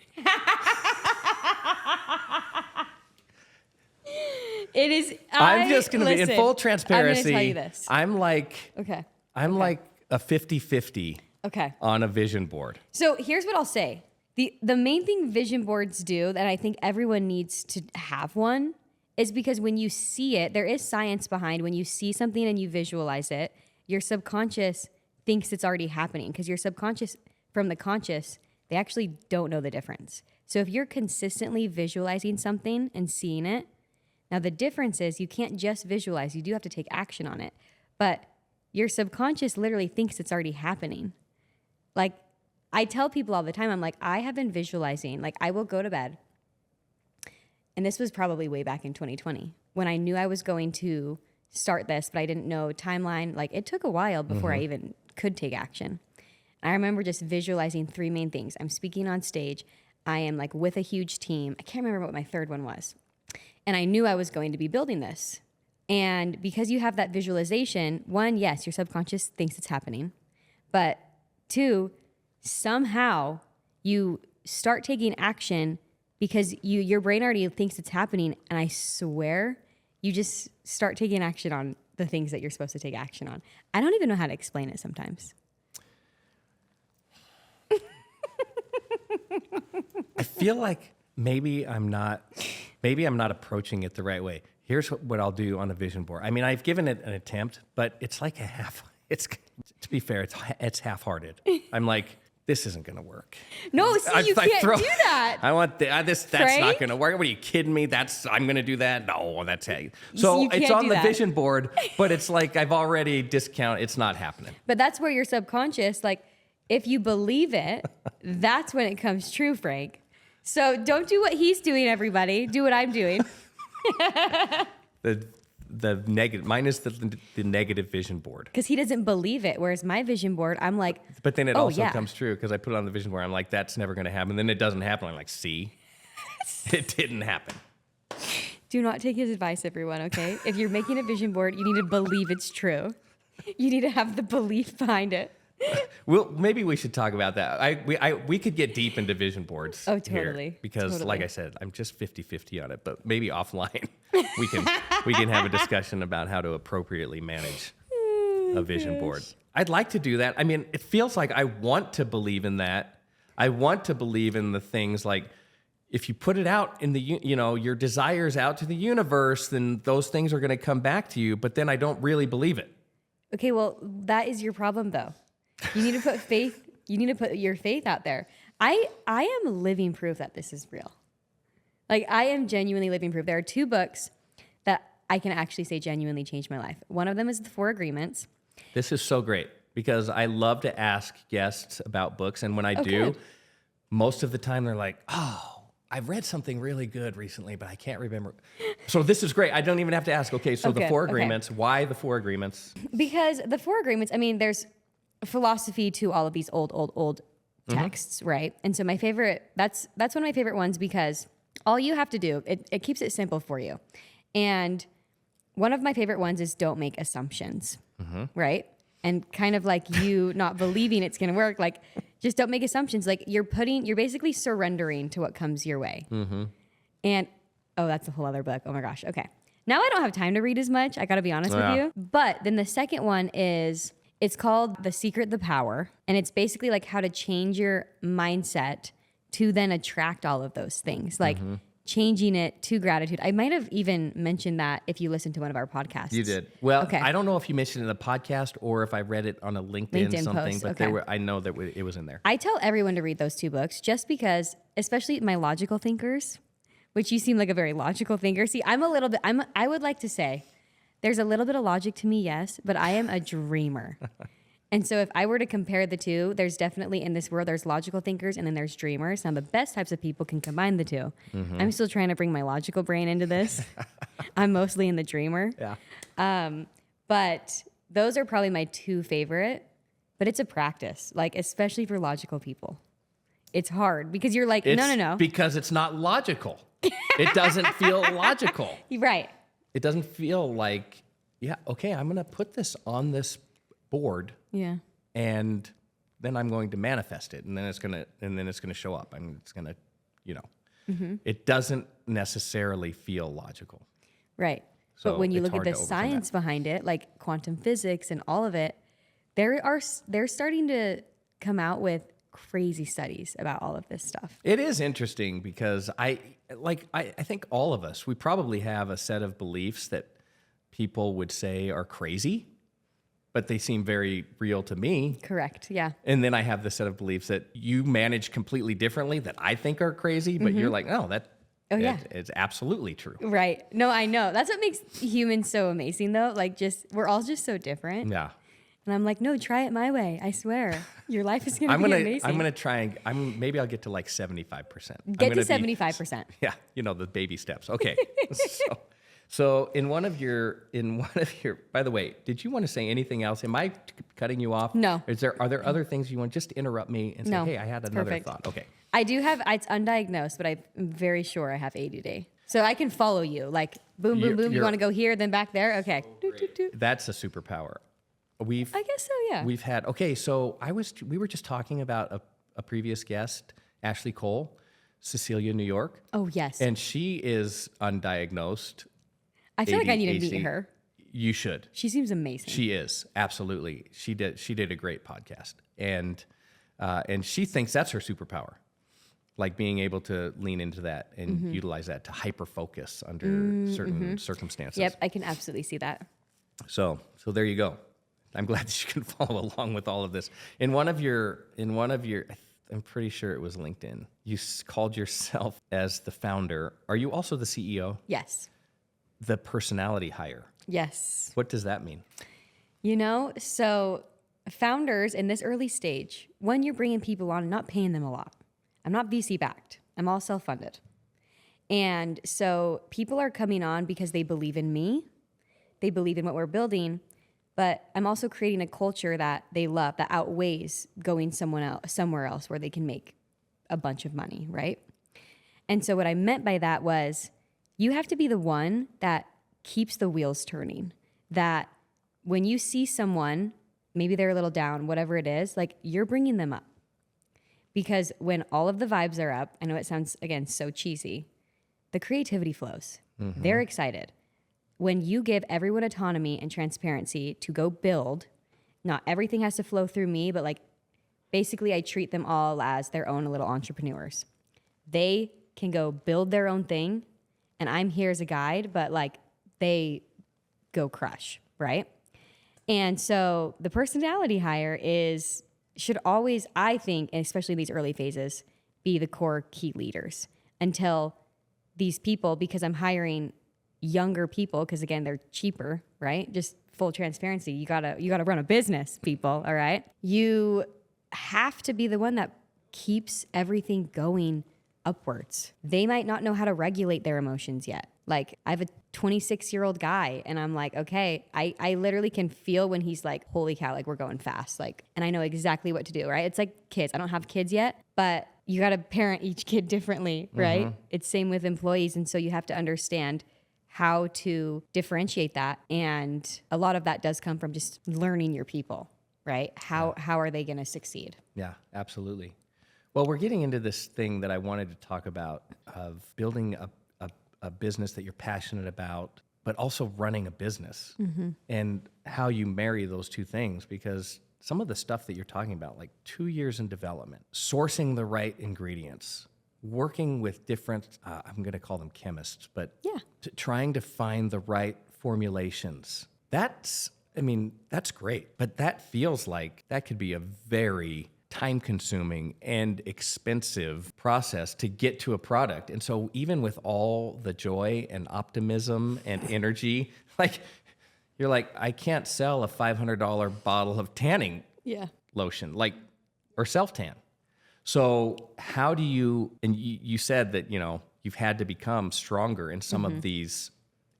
It is. I'm just going to be in full transparency. I'm going to tell you this. I'm like a 50-50 Okay. on a vision board. So here's what I'll say. The main thing vision boards do that I think everyone needs to have one is because when you see it, there is science behind when you see something and you visualize it, your subconscious thinks it's already happening, because your subconscious from the conscious, they actually don't know the difference. So if you're consistently visualizing something and seeing it, now the difference is you can't just visualize, you do have to take action on it. But your subconscious literally thinks it's already happening. Like, I tell people all the time, I'm like, I have been visualizing, like I will go to bed. And this was probably way back in 2020 when I knew I was going to start this, but I didn't know timeline. Like, it took a while before I even could take action. I remember just visualizing 3 main things. I'm speaking on stage. I am like with a huge team. I can't remember what my third one was. And I knew I was going to be building this. And because you have that visualization, 1, yes, your subconscious thinks it's happening. But 2, somehow you start taking action because your brain already thinks it's happening. And I swear, you just start taking action on the things that you're supposed to take action on. I don't even know how to explain it sometimes. I feel like maybe I'm not approaching it the right way. Here's what I'll do on a vision board. I mean, I've given it an attempt, but it's like to be fair, it's half-hearted. I'm like, this isn't going to work. No, see, you can't do that. I want this. That's Right? not going to work. What are you kidding me? I'm going to do that. No, that's how. So You it's can't on do the that. vision board, but it's like I've already discounted. It's not happening. But that's where your subconscious, like, if you believe it, that's when it comes true, Frank. So don't do what he's doing, everybody. Do what I'm doing. The negative, mine is the negative vision board. Because he doesn't believe it. Whereas my vision board, I'm like, But then it oh, also yeah. comes true because I put it on the vision board. I'm like, that's never going to happen. Then it doesn't happen. I'm like, see, it didn't happen. do not take his advice, everyone, okay? If you're making a vision board, you need to believe it's true. You need to have the belief behind it. Well, maybe we should talk about that. We could get deep into vision boards. Oh, here totally. because, Totally. like I said, I'm just 50-50 on it. But maybe offline, we can have a discussion about how to appropriately manage a vision board. I'd like to do that. I mean, it feels like I want to believe in that. I want to believe in the things like if you put it out in the your desires out to the universe, then those things are going to come back to you. But then I don't really believe it. Okay, well, that is your problem, though. You need to put faith. You need to put your faith out there. I am living proof that this is real. Like, I am genuinely living proof. There are 2 books that I can actually say genuinely changed my life. One of them is The 4 Agreements. This is so great because I love to ask guests about books. And when I do, good. most of the time they're like, oh, I've read something really good recently, but I can't remember. So this is great. I don't even have to ask. Okay, so the 4 agreements. Why the 4 agreements? Because the 4 agreements, I mean, there's philosophy to all of these old texts, right? And so my favorite, that's one of my favorite ones because all you have to do, it keeps it simple for you. And one of my favorite ones is don't make assumptions, right? And kind of like you not believing it's going to work, like just don't make assumptions. Like you're basically surrendering to what comes your way. And, oh, that's a whole other book. Oh my gosh. Okay. Now I don't have time to read as much. I got to be honest with you. But then the second one is, it's called The Secret, the Power. And it's basically like how to change your mindset to then attract all of those things. Like changing it to gratitude. I might have even mentioned that if you listened to one of our podcasts. You did. Well, okay. I don't know if you mentioned it in the podcast or if I read it on a LinkedIn something, post. But okay. I know that it was in there. I tell everyone to read those 2 books just because, especially my logical thinkers, which you seem like a very logical thinker. See, I would like to say there's a little bit of logic to me, yes, but I am a dreamer. And so if I were to compare the 2, there's definitely in this world, there's logical thinkers and then there's dreamers. Now the best types of people can combine the 2. I'm still trying to bring my logical brain into this. I'm mostly in the dreamer. Yeah. But those are probably my 2 favorite, but it's a practice, like especially for logical people. It's hard because you're like, no. Because it's not logical. It doesn't feel logical. Right. It doesn't feel like, yeah, okay, I'm going to put this on this board. Yeah. And then I'm going to manifest it, and then it's gonna show up. It's gonna, it doesn't necessarily feel logical. Right. So but when you look at the science behind it, like quantum physics and all of it, they're starting to come out with crazy studies about all of this stuff. It is interesting because I think all of us, we probably have a set of beliefs that people would say are crazy, but they seem very real to me. Correct, yeah. And then I have the set of beliefs that you manage completely differently that I think are crazy, but you're like, no, it's absolutely true. Right. No, I know. That's what makes humans so amazing, though. Like, we're all just so different. Yeah. And I'm like, no, try it my way. I swear, your life is gonna be amazing. I'm gonna try and maybe I'll get to like 75%. Get to 75%. Yeah, the baby steps. Okay. So in one of your, by the way, did you want to say anything else? Am I cutting you off? No. Are there other things you want? Just interrupt me and say, hey, I had another thought. Okay. I do have, it's undiagnosed, but I'm very sure I have ADD. So I can follow you. Like, boom, boom, boom. You want to go here, then back there? Okay. That's a superpower. I guess so, yeah. We've had, okay, so we were just talking about a previous guest, Ashley Cole, Cecilia, New York. Oh, yes. And she is undiagnosed. I feel like I need to meet her. You should. She seems amazing. She is, absolutely. She did a great podcast. And she thinks that's her superpower. Like being able to lean into that and utilize that to hyper focus under certain circumstances. Yep, I can absolutely see that. So there you go. I'm glad that you can follow along with all of this. In one of your, I'm pretty sure it was LinkedIn, you called yourself as the founder. Are you also the CEO? Yes. The personality hire. Yes. What does that mean? So founders in this early stage, when you're bringing people on and not paying them a lot, I'm not VC backed. I'm all self-funded. And so people are coming on because they believe in me. They believe in what we're building. But I'm also creating a culture that they love, that outweighs going somewhere else where they can make a bunch of money, right? And so what I meant by that was you have to be the one that keeps the wheels turning. That when you see someone, maybe they're a little down, whatever it is, like you're bringing them up. Because when all of the vibes are up, I know it sounds, again, so cheesy, the creativity flows. They're excited. When you give everyone autonomy and transparency to go build, not everything has to flow through me, but like basically I treat them all as their own little entrepreneurs. They can go build their own thing, and I'm here as a guide, but like they go crush, right? And so the personality hire is should always, I think, and especially these early phases, be the core key leaders until these people, because I'm hiring younger people, because again, they're cheaper, right? Just full transparency. You gotta run a business, people, all right? You have to be the one that keeps everything going upwards. They might not know how to regulate their emotions yet. Like, I have a 26-year-old guy, and I'm like, okay, I literally can feel when he's like, holy cow, like we're going fast. Like, and I know exactly what to do, right? It's like kids. I don't have kids yet, but you got to parent each kid differently, right? It's same with employees. And so you have to understand how to differentiate that. And a lot of that does come from just learning your people, right? How are they going to succeed? Yeah, absolutely. Well, we're getting into this thing that I wanted to talk about of building a business that you're passionate about, but also running a business and how you marry those two things. Because some of the stuff that you're talking about, like 2 years in development, sourcing the right ingredients, working with different, I'm going to call them chemists, but trying to find the right formulations. That's great. But that feels like that could be a very time-consuming and expensive process to get to a product. And so even with all the joy and optimism and energy, like you're like, I can't sell a $500 bottle of tanning lotion, like, or self-tan. So how do you, and you said that, you've had to become stronger in some of these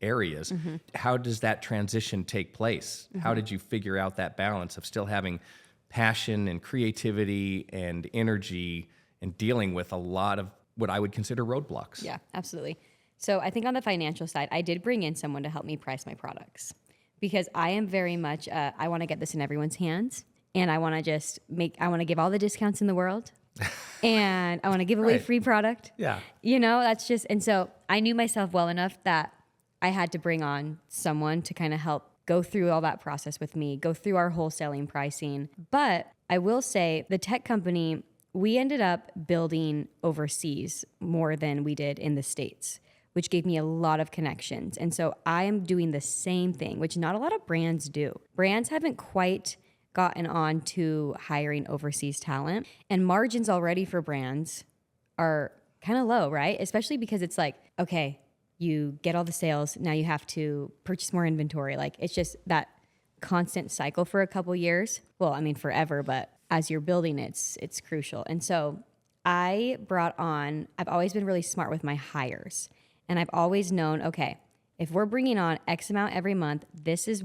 areas. How does that transition take place? How did you figure out that balance of still having passion and creativity and energy and dealing with a lot of what I would consider roadblocks? Yeah, absolutely. So I think on the financial side, I did bring in someone to help me price my products, because I am very much, I want to get this in everyone's hands, and I want to give all the discounts in the world. And I want to give away free product. Yeah. That's just, and so I knew myself well enough that I had to bring on someone to kind of help go through all that process with me, go through our wholesaling pricing. But I will say the tech company, we ended up building overseas more than we did in the States, which gave me a lot of connections. And so I am doing the same thing, which not a lot of brands do. Brands haven't quite gotten on to hiring overseas talent, and margins already for brands are kind of low, right? Especially because it's like, okay, you get all the sales, now you have to purchase more inventory. Like, it's just that constant cycle for a couple years. Well, I mean, forever, but as you're building, it's crucial. And so I've always been really smart with my hires. And I've always known, okay, if we're bringing on X amount every month, this is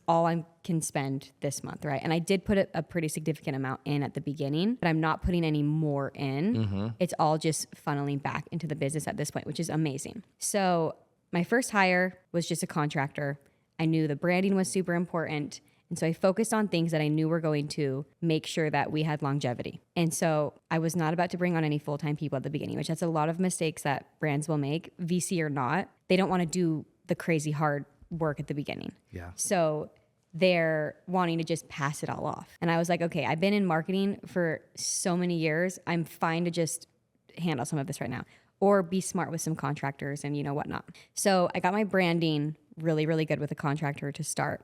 all I can spend this month, right? And I did put a pretty significant amount in at the beginning, but I'm not putting any more in. It's all just funneling back into the business at this point, which is amazing. So my first hire was just a contractor. I knew the branding was super important. And so I focused on things that I knew were going to make sure that we had longevity. And so I was not about to bring on any full-time people at the beginning, which that's a lot of mistakes that brands will make, VC or not. They don't want to do the crazy hard work at the beginning. Yeah. So they're wanting to just pass it all off. And I was like, okay, I've been in marketing for so many years. I'm fine to just handle some of this right now, or be smart with some contractors and whatnot. So I got my branding really, really good with a contractor to start.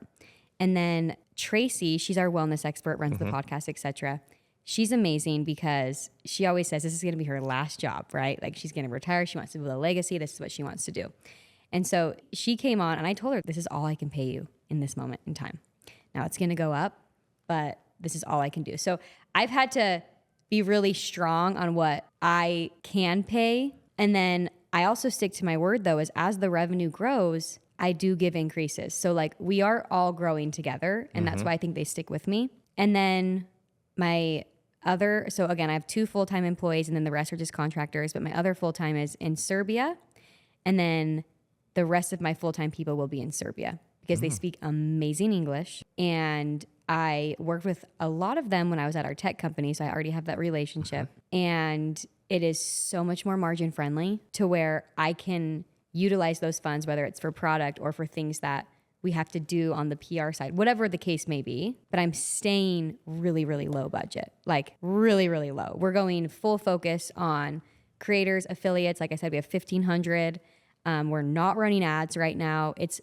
And then Tracy, she's our wellness expert, runs the podcast, etc. She's amazing because she always says this is going to be her last job, right? Like, she's going to retire. She wants to build a legacy. This is what she wants to do. And so she came on, and I told her, this is all I can pay you in this moment in time. Now it's going to go up, but this is all I can do. So I've had to be really strong on what I can pay. And then I also stick to my word, though, is as the revenue grows, I do give increases. So like, we are all growing together, and that's why I think they stick with me. And then so again, I have 2 full-time employees, and then the rest are just contractors, but my other full-time is in Serbia. And then the rest of my full-time people will be in Serbia because they speak amazing English. And I worked with a lot of them when I was at our tech company, so I already have that relationship. And it is so much more margin friendly to where I can utilize those funds, whether it's for product or for things that we have to do on the PR side, whatever the case may be. But I'm staying really, really low budget, like really, really low. We're going full focus on creators, affiliates. Like I said, we have 1,500. We're not running ads right now. It's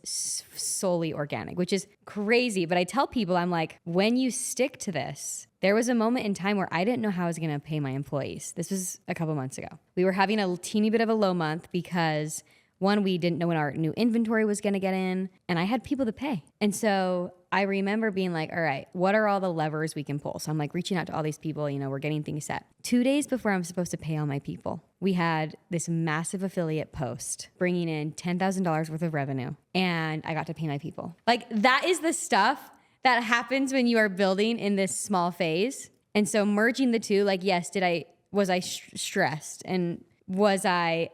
solely organic, which is crazy. But I tell people, I'm like, when you stick to this, there was a moment in time where I didn't know how I was going to pay my employees. This was a couple months ago. We were having a teeny bit of a low month because one, we didn't know when our new inventory was going to get in, and I had people to pay. And so I remember being like, all right, what are all the levers we can pull? So I'm like reaching out to all these people, we're getting things set. 2 days before I'm supposed to pay all my people, we had this massive affiliate post bringing in $10,000 worth of revenue, and I got to pay my people. Like, that is the stuff that happens when you are building in this small phase. And so merging the two, like, yes, was I stressed, and but I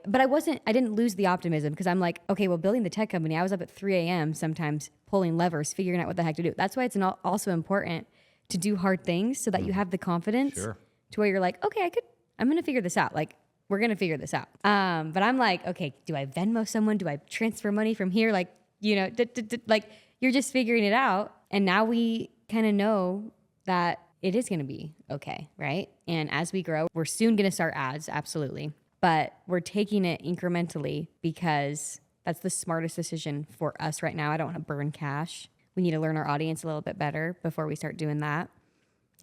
didn't lose the optimism, because I'm like, okay, well, building the tech company, I was up at 3 a.m. sometimes pulling levers, figuring out what the heck to do. That's why it's also important to do hard things so that you have the confidence to where you're like, okay, I'm going to figure this out. Like, we're going to figure this out. But I'm like, okay, do I Venmo someone? Do I transfer money from here? Like, like, you're just figuring it out. And now we kind of know that it is going to be okay, right? And as we grow, we're soon going to start ads, absolutely. But we're taking it incrementally because that's the smartest decision for us right now. I don't want to burn cash. We need to learn our audience a little bit better before we start doing that.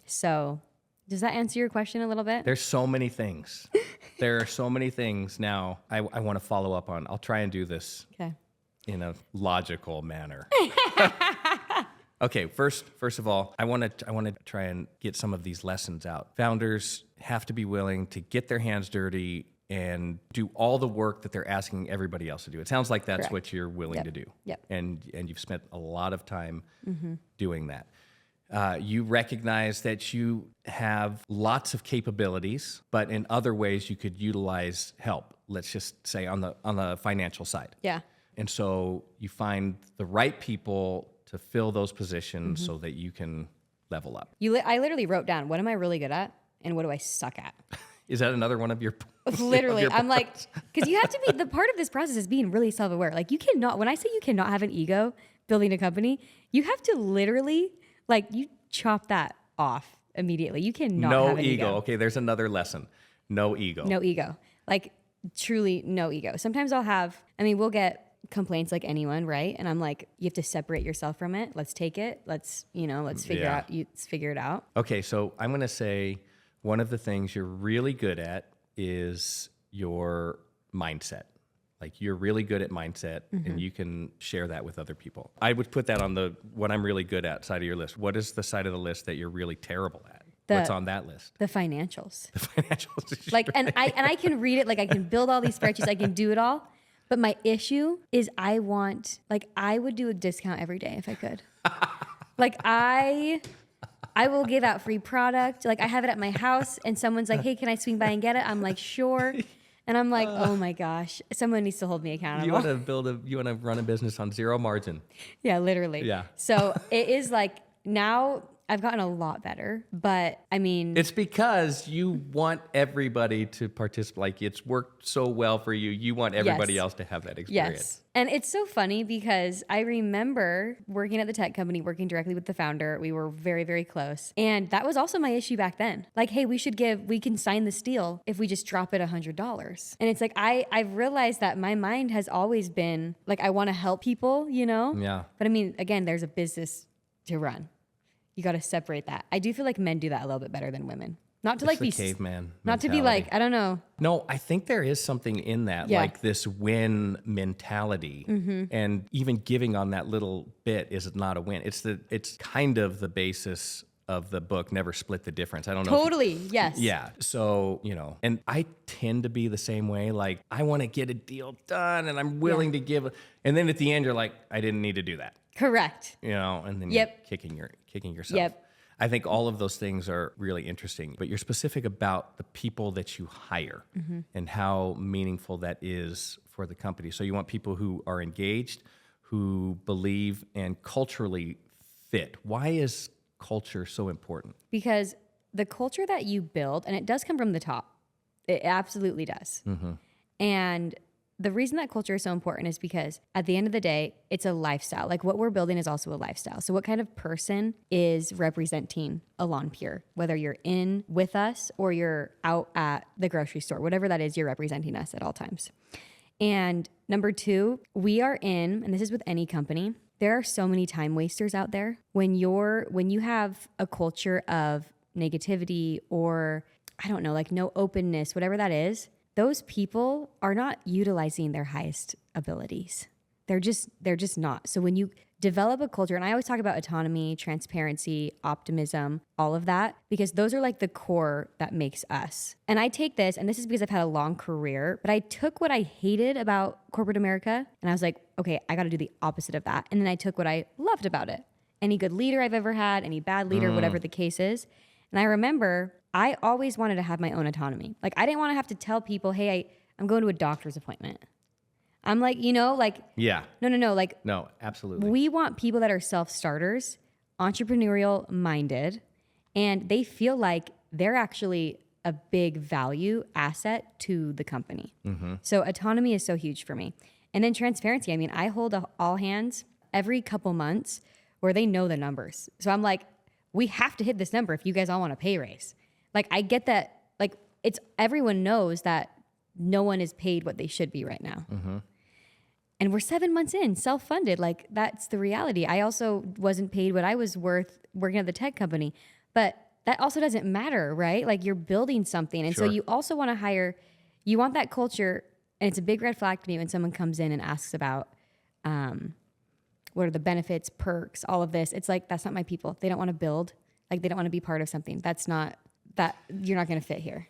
So does that answer your question a little bit? There's so many things. There are so many things now I want to follow up on. I'll try and do this in a logical manner. Okay, first of all, I want to try and get some of these lessons out. Founders have to be willing to get their hands dirty and do all the work that they're asking everybody else to do. It sounds like that's Correct. what you're willing to do. Yep. And you've spent a lot of time doing that. You recognize that you have lots of capabilities, but in other ways you could utilize help. Let's just say on the financial side. Yeah. And so you find the right people to fill those positions so that you can level up. I literally wrote down, what am I really good at and what do I suck at? Is that another one of your Literally, I'm like, because you have to be, the part of this process is being really self-aware. Like, you cannot, when I say you cannot have an ego building a company, you have to literally, like, you chop that off immediately. You cannot have an ego. Okay, there's another lesson. No ego. No ego. Like, truly no ego. Sometimes we'll get complaints like anyone, right? And I'm like, you have to separate yourself from it. Let's take it. Let's figure it out. Okay, so I'm going to say one of the things you're really good at is your mindset. Like, you're really good at mindset, and you can share that with other people. I would put that on the what I'm really good at side of your list. What is the side of the list that you're really terrible at? What's on that list? The financials. The financials. Like, and I can read it. Like, I can build all these spreadsheets. I can do it all. But my issue is I would do a discount every day if I could. Like, I will give out free product. Like, I have it at my house and someone's like, hey, can I swing by and get it? I'm like, sure. And I'm like, oh my gosh, someone needs to hold me accountable. You want to run a business on zero margin. Yeah, literally. Yeah. So it is like, now I've gotten a lot better, but I mean, it's because you want everybody to participate. Like, it's worked so well for you. You want everybody else to have that experience. Yes. And it's so funny because I remember working at the tech company, working directly with the founder. We were very, very close. And that was also my issue back then. Like, hey, we can sign this deal if we just drop it $100. And it's like, I've realized that my mind has always been like, I want to help people, Yeah. But I mean, again, there's a business to run. You got to separate that. I do feel like men do that a little bit better than women. Not to It's be caveman. Not to be like, I don't know. No, I think there is something in that, like this win mentality, and even giving on that little bit is not a win. It's kind of the basis of the book, Never Split the Difference. I don't know. Totally. Yes. Yeah. So, and I tend to be the same way. Like, I want to get a deal done and I'm willing to give, and then at the end you're like, I didn't need to do that. Correct. And then you're kicking yourself. Yep. I think all of those things are really interesting, but you're specific about the people that you hire and how meaningful that is for the company. So you want people who are engaged, who believe and culturally fit. Why is culture so important? Because the culture that you build, and it does come from the top, it absolutely does. And the reason that culture is so important is because at the end of the day, it's a lifestyle. Like, what we're building is also a lifestyle. So what kind of person is representing Elan Pure? Whether you're in with us or you're out at the grocery store, whatever that is, you're representing us at all times. And number two, we are in, and this is with any company, there are so many time wasters out there. When you have a culture of negativity or I don't know, like no openness, whatever that is, those people are not utilizing their highest abilities. They're just not. So when you develop a culture, and I always talk about autonomy, transparency, optimism, all of that, because those are like the core that makes us. And I take this, and this is because I've had a long career, but I took what I hated about corporate America, and I was like, okay, I got to do the opposite of that. And then I took what I loved about it. Any good leader I've ever had, any bad leader, whatever the case is. And I remember I always wanted to have my own autonomy. Like I didn't want to have to tell people, hey, I'm going to a doctor's appointment. I'm like, Yeah. No. Like, No, absolutely. we want people that are self-starters, entrepreneurial minded, and they feel like they're actually a big value asset to the company. So autonomy is so huge for me. And then transparency. I mean, I hold all hands every couple months where they know the numbers. So I'm like, we have to hit this number if you guys all want a pay raise. Like, I get that. Like, everyone knows that no one is paid what they should be right now. And we're 7 months in, self-funded. Like, that's the reality. I also wasn't paid what I was worth working at the tech company. But that also doesn't matter, right? Like, you're building something. And so you also want to hire, you want that culture. And it's a big red flag to me when someone comes in and asks about what are the benefits, perks, all of this. It's like, that's not my people. They don't want to build. Like, they don't want to be part of something. That's not, that you're not going to fit here.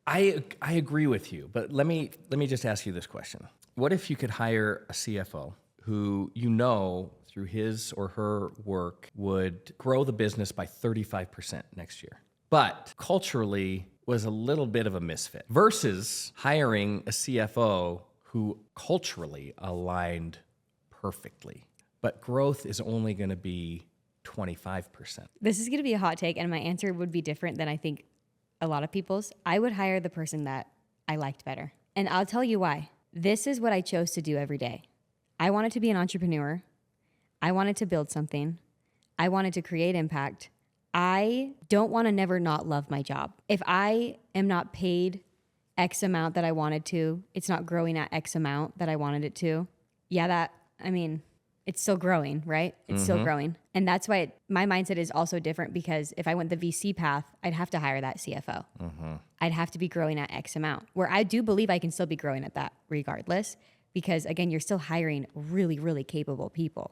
I agree with you, but let me just ask you this question. What if you could hire a CFO who through his or her work would grow the business by 35% next year, but culturally was a little bit of a misfit versus hiring a CFO who culturally aligned perfectly, but growth is only going to be 25%. This is going to be a hot take, and my answer would be different than I think a lot of people's. I would hire the person that I liked better. And I'll tell you why. This is what I chose to do every day. I wanted to be an entrepreneur. I wanted to build something. I wanted to create impact. I don't want to never not love my job. If I am not paid X amount that I wanted to, it's not growing at X amount that I wanted it to. It's still growing, right? It's still growing. And that's why my mindset is also different, because if I went the VC path, I'd have to hire that CFO. I'd have to be growing at X amount, where I do believe I can still be growing at that regardless, because again, you're still hiring really, really capable people.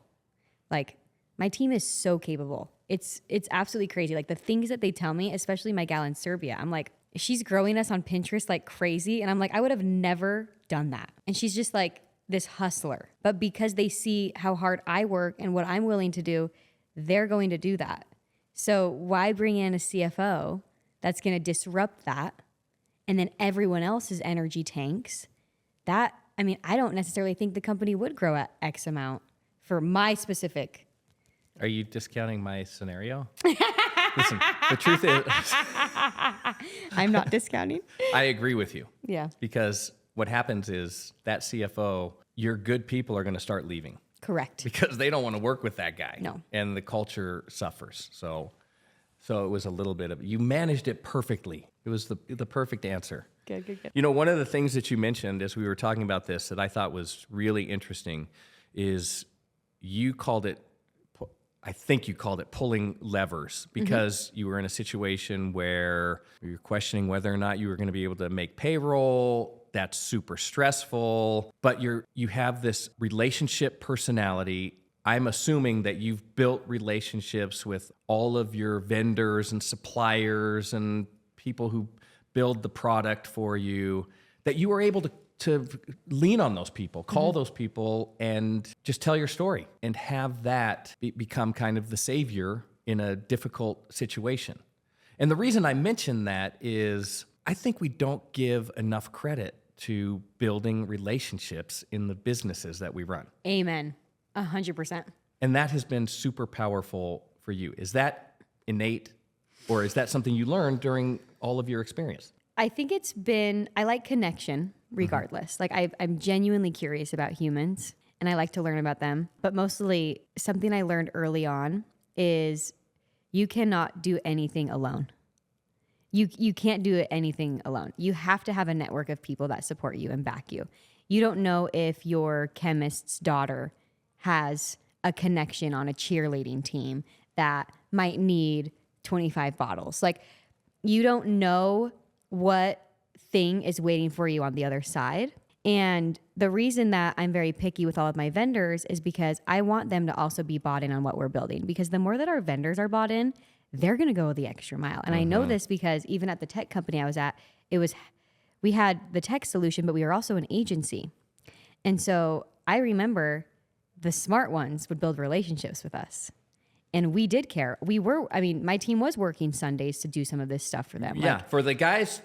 Like, my team is so capable. It's absolutely crazy. Like, the things that they tell me, especially my gal in Serbia, I'm like, she's growing us on Pinterest like crazy. And I'm like, I would have never done that. And she's just like this hustler. But because they see how hard I work and what I'm willing to do, they're going to do that. So why bring in a CFO that's going to disrupt that, and then everyone else's energy tanks? I don't necessarily think the company would grow at X amount for my specific. Are you discounting my scenario? Listen, the truth is, I'm not discounting. I agree with you. Yeah. Because what happens is that CFO, your good people are going to start leaving. Correct. Because they don't want to work with that guy. No. And the culture suffers. So it was a little bit of, you managed it perfectly. It was the perfect answer. Good. One of the things that you mentioned as we were talking about this that I thought was really interesting is I think you called it pulling levers, because you were in a situation where you were questioning whether or not you were going to be able to make payroll. That's super stressful, but you have this relationship personality. I'm assuming that you've built relationships with all of your vendors and suppliers and people who build the product for you, that you were able to lean on those people, call those people, and just tell your story and have that become kind of the savior in a difficult situation. And the reason I mention that is I think we don't give enough credit to building relationships in the businesses that we run. Amen. 100%. And that has been super powerful for you. Is that innate, or is that something you learned during all of your experience? I think I like connection regardless. Like, I'm genuinely curious about humans, and I like to learn about them. But mostly something I learned early on is you cannot do anything alone. You can't do anything alone. You have to have a network of people that support you and back you. you don't know if your chemist's daughter has a connection on a cheerleading team that might need 25 bottles. Like, you don't know what thing is waiting for you on the other side. And the reason that I'm very picky with all of my vendors is because I want them to also be bought in on what we're building. Because the more that our vendors are bought in, they're going to go the extra mile. And I know this because even at the tech company I was at, we had the tech solution, but we were also an agency. And so I remember the smart ones would build relationships with us. And we did care. My team was working Sundays to do some of this stuff for them. Yeah, for the guys,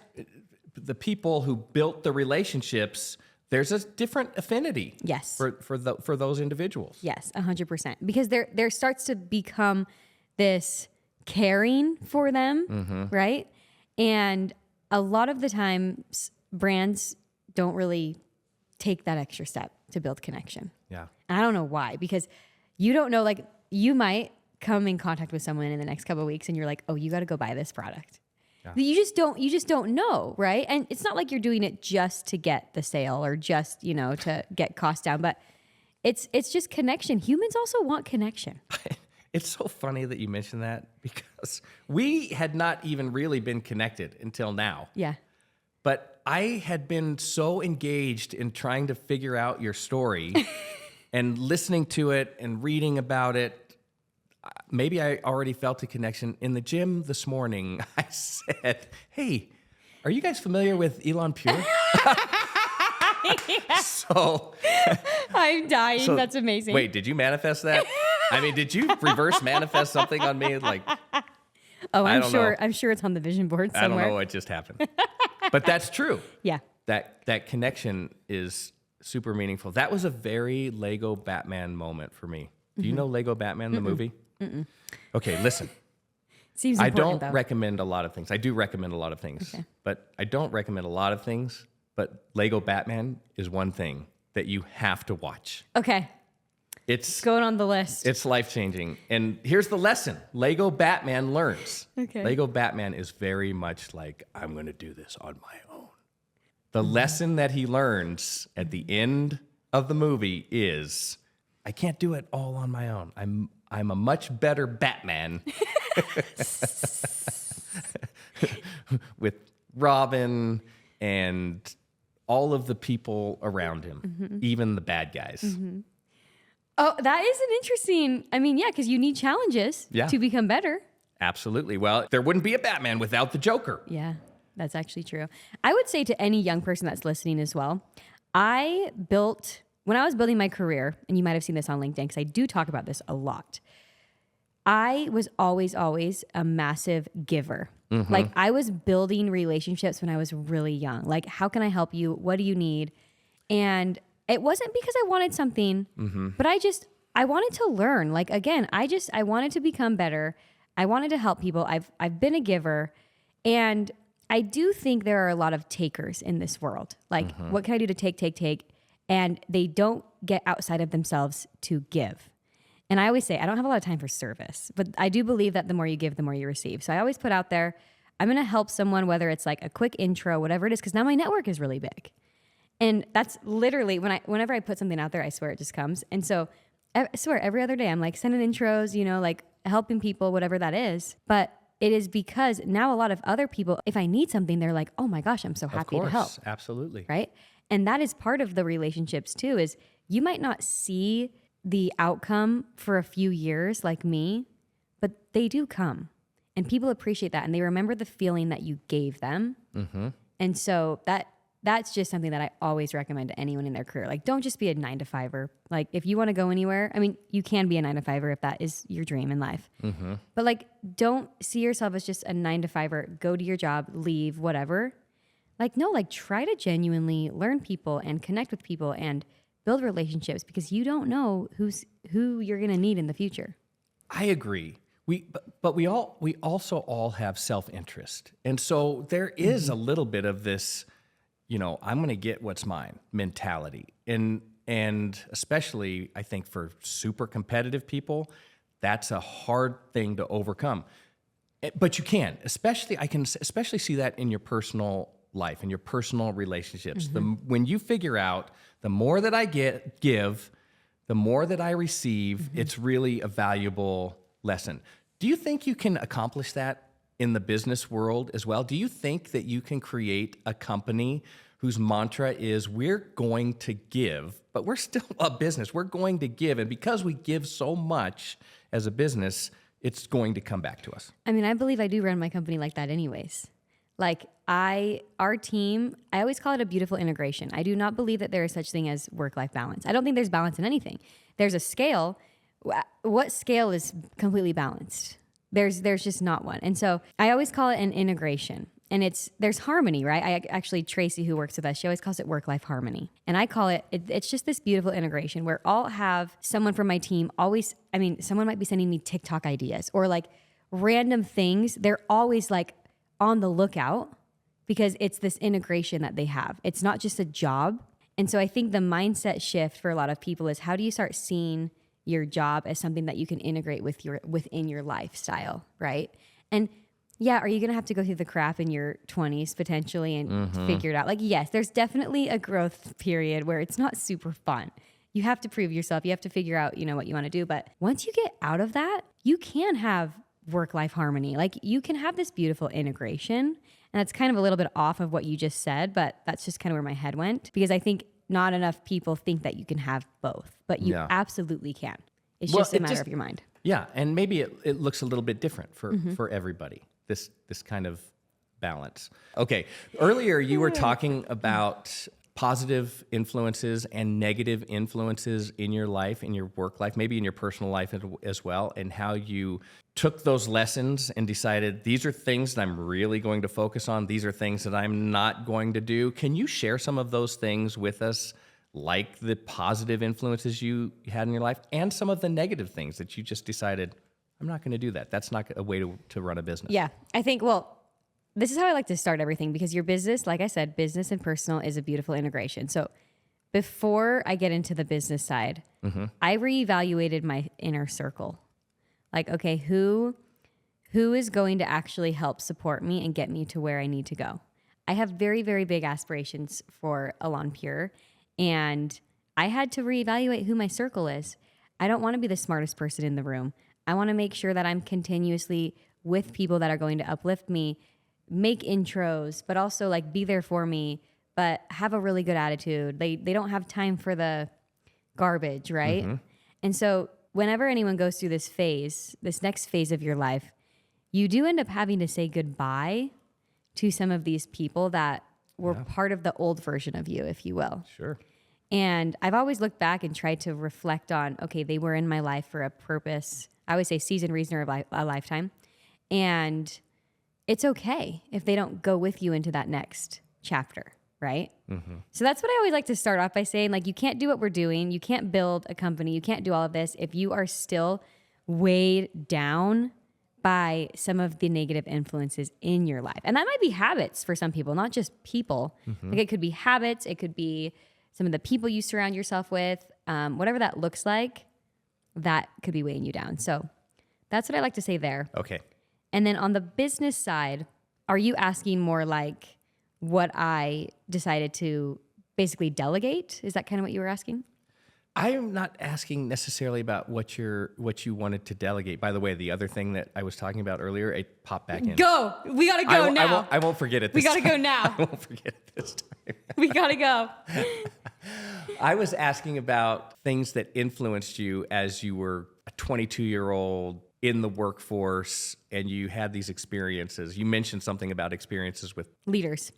the people who built the relationships, there's a different affinity. Yes. For those individuals. Yes, 100%. Because there starts to become this caring for them, right? And a lot of the times, brands don't really take that extra step to build connection. Yeah. And I don't know why, because you don't know, like, you might come in contact with someone in the next couple of weeks and you're like, oh, you got to go buy this product. Yeah. You just don't know, right? And it's not like you're doing it just to get the sale or just, to get costs down, but it's just connection. Humans also want connection. It's so funny that you mentioned that because we had not even really been connected until now. Yeah. But I had been so engaged in trying to figure out your story and listening to it and reading about it. Maybe I already felt a connection. In the gym this morning, I said, hey, are you guys familiar with Elan Pure? So I'm dying. That's amazing. Wait, did you manifest that? I mean, did you reverse manifest something on me? Like, oh, I'm sure it's on the vision board somewhere. I don't know what just happened. But that's true. Yeah. That connection is super meaningful. That was a very Lego Batman moment for me. Do you know Lego Batman, the movie? Mm-mm. Okay, listen. Seems I important, don't recommend a lot of things. I do recommend a lot of things, but I don't recommend a lot of things. But Lego Batman is one thing that you have to watch. Okay. It's going on the list. It's life-changing. And here's the lesson Lego Batman learns. Okay. Lego Batman is very much like, I'm going to do this on my own. The lesson that he learns at the end of the movie is, I can't do it all on my own. I'm a much better Batman with Robin and all of the people around him, even the bad guys. Oh, that is an interesting, because you need challenges to become better. Absolutely. Well, there wouldn't be a Batman without the Joker. Yeah, that's actually true. I would say to any young person that's listening as well, when I was building my career, and you might have seen this on LinkedIn because I do talk about this a lot, I was always a massive giver. Like, I was building relationships when I was really young. Like, how can I help you? What do you need? And it wasn't because I wanted something, but I wanted to learn. Like, again, I wanted to become better. I wanted to help people. I've been a giver. And I do think there are a lot of takers in this world. Like, what can I do to take? And they don't get outside of themselves to give. And I always say, I don't have a lot of time for service, but I do believe that the more you give, the more you receive. So I always put out there, I'm going to help someone, whether it's like a quick intro, whatever it is, because now my network is really big. And that's literally, whenever I put something out there, I swear it just comes. And so I swear every other day, I'm like sending intros, like helping people, whatever that is. But it is because now a lot of other people, if I need something, they're like, oh my gosh, I'm so happy to help. Absolutely. Right? And that is part of the relationships too, is you might not see the outcome for a few years like me, but they do come. And people appreciate that. And they remember the feeling that you gave them. And so that's just something that I always recommend to anyone in their career. Like, don't just be a 9-to-5er. Like, if you want to go anywhere, you can be a 9-to-5er if that is your dream in life. But like, don't see yourself as just a 9-to-5er, go to your job, leave, whatever. Like, no, like, try to genuinely learn people and connect with people and build relationships, because you don't know who you're going to need in the future. I agree. But we also all have self-interest. And so there is a little bit of this, I'm going to get what's mine mentality. And especially, I think, for super competitive people, that's a hard thing to overcome. But you can, I can especially see that in your personal life, in your personal relationships. When you figure out The more that I give, the more that I receive, it's really a valuable lesson. Do you think you can accomplish that in the business world as well? Do you think that you can create a company whose mantra is we're going to give, but we're still a business. We're going to give. And because we give so much as a business, it's going to come back to us. I mean, I believe I do run my company like that anyways. Like our team, I always call it a beautiful integration. I do not believe that there is such thing as work-life balance. I don't think there's balance in anything. There's a scale. What scale is completely balanced? There's just not one. And so I always call it an integration. And there's harmony, right? Actually, Tracy, who works with us, she always calls it work-life harmony. And I call it's just this beautiful integration where I'll have someone from my team someone might be sending me TikTok ideas or like random things. They're always like on the lookout because it's this integration that they have. It's not just a job. And so I think the mindset shift for a lot of people is how do you start seeing your job as something that you can integrate within your lifestyle, right? And yeah, are you going to have to go through the crap in your 20s potentially and figure it out? Like, yes, there's definitely a growth period where it's not super fun. You have to prove yourself. You have to figure out, what you want to do. But once you get out of that, you can have work-life harmony. Like, you can have this beautiful integration. And that's kind of a little bit off of what you just said, but that's just kind of where my head went because I think not enough people think that you can have both, but you absolutely can. It's just a matter of your mind. Yeah, and maybe it looks a little bit different for everybody. This kind of balance. Okay, earlier you were talking about positive influences and negative influences in your life, in your work life, maybe in your personal life as well, and how you took those lessons and decided these are things that I'm really going to focus on. These are things that I'm not going to do. Can you share some of those things with us, like the positive influences you had in your life and some of the negative things that you just decided, I'm not going to do that. That's not a way to run a business. Yeah, I think, this is how I like to start everything because your business, like I said, business and personal is a beautiful integration. So before I get into the business side, I reevaluated my inner circle. Like, okay, who is going to actually help support me and get me to where I need to go? I have very, very big aspirations for Elan Pure, and I had to reevaluate who my circle is. I don't want to be the smartest person in the room. I want to make sure that I'm continuously with people that are going to uplift me, make intros, but also like be there for me, but have a really good attitude. They don't have time for the garbage, right? And so whenever anyone goes through this next phase of your life, you do end up having to say goodbye to some of these people that were part of the old version of you, if you will. Sure. And I've always looked back and tried to reflect on, okay, they were in my life for a purpose. I always say season, reason, or a lifetime. And it's okay if they don't go with you into that next chapter, right? So that's what I always like to start off by saying, like, you can't do what we're doing. You can't build a company. You can't do all of this if you are still weighed down by some of the negative influences in your life. And that might be habits for some people, not just people. Like, it could be habits. It could be some of the people you surround yourself with, whatever that looks like, that could be weighing you down. So that's what I like to say there. Okay. And then on the business side, are you asking more like what I decided to basically delegate? Is that kind of what you were asking? I am not asking necessarily about what you wanted to delegate. By the way, the other thing that I was talking about earlier, it popped back in. Go! We gotta go now. I won't forget it this time. We gotta go now. I won't forget it this time. We gotta go. I was asking about things that influenced you as you were a 22-year-old in the workforce and you had these experiences. You mentioned something about experiences with Leaders.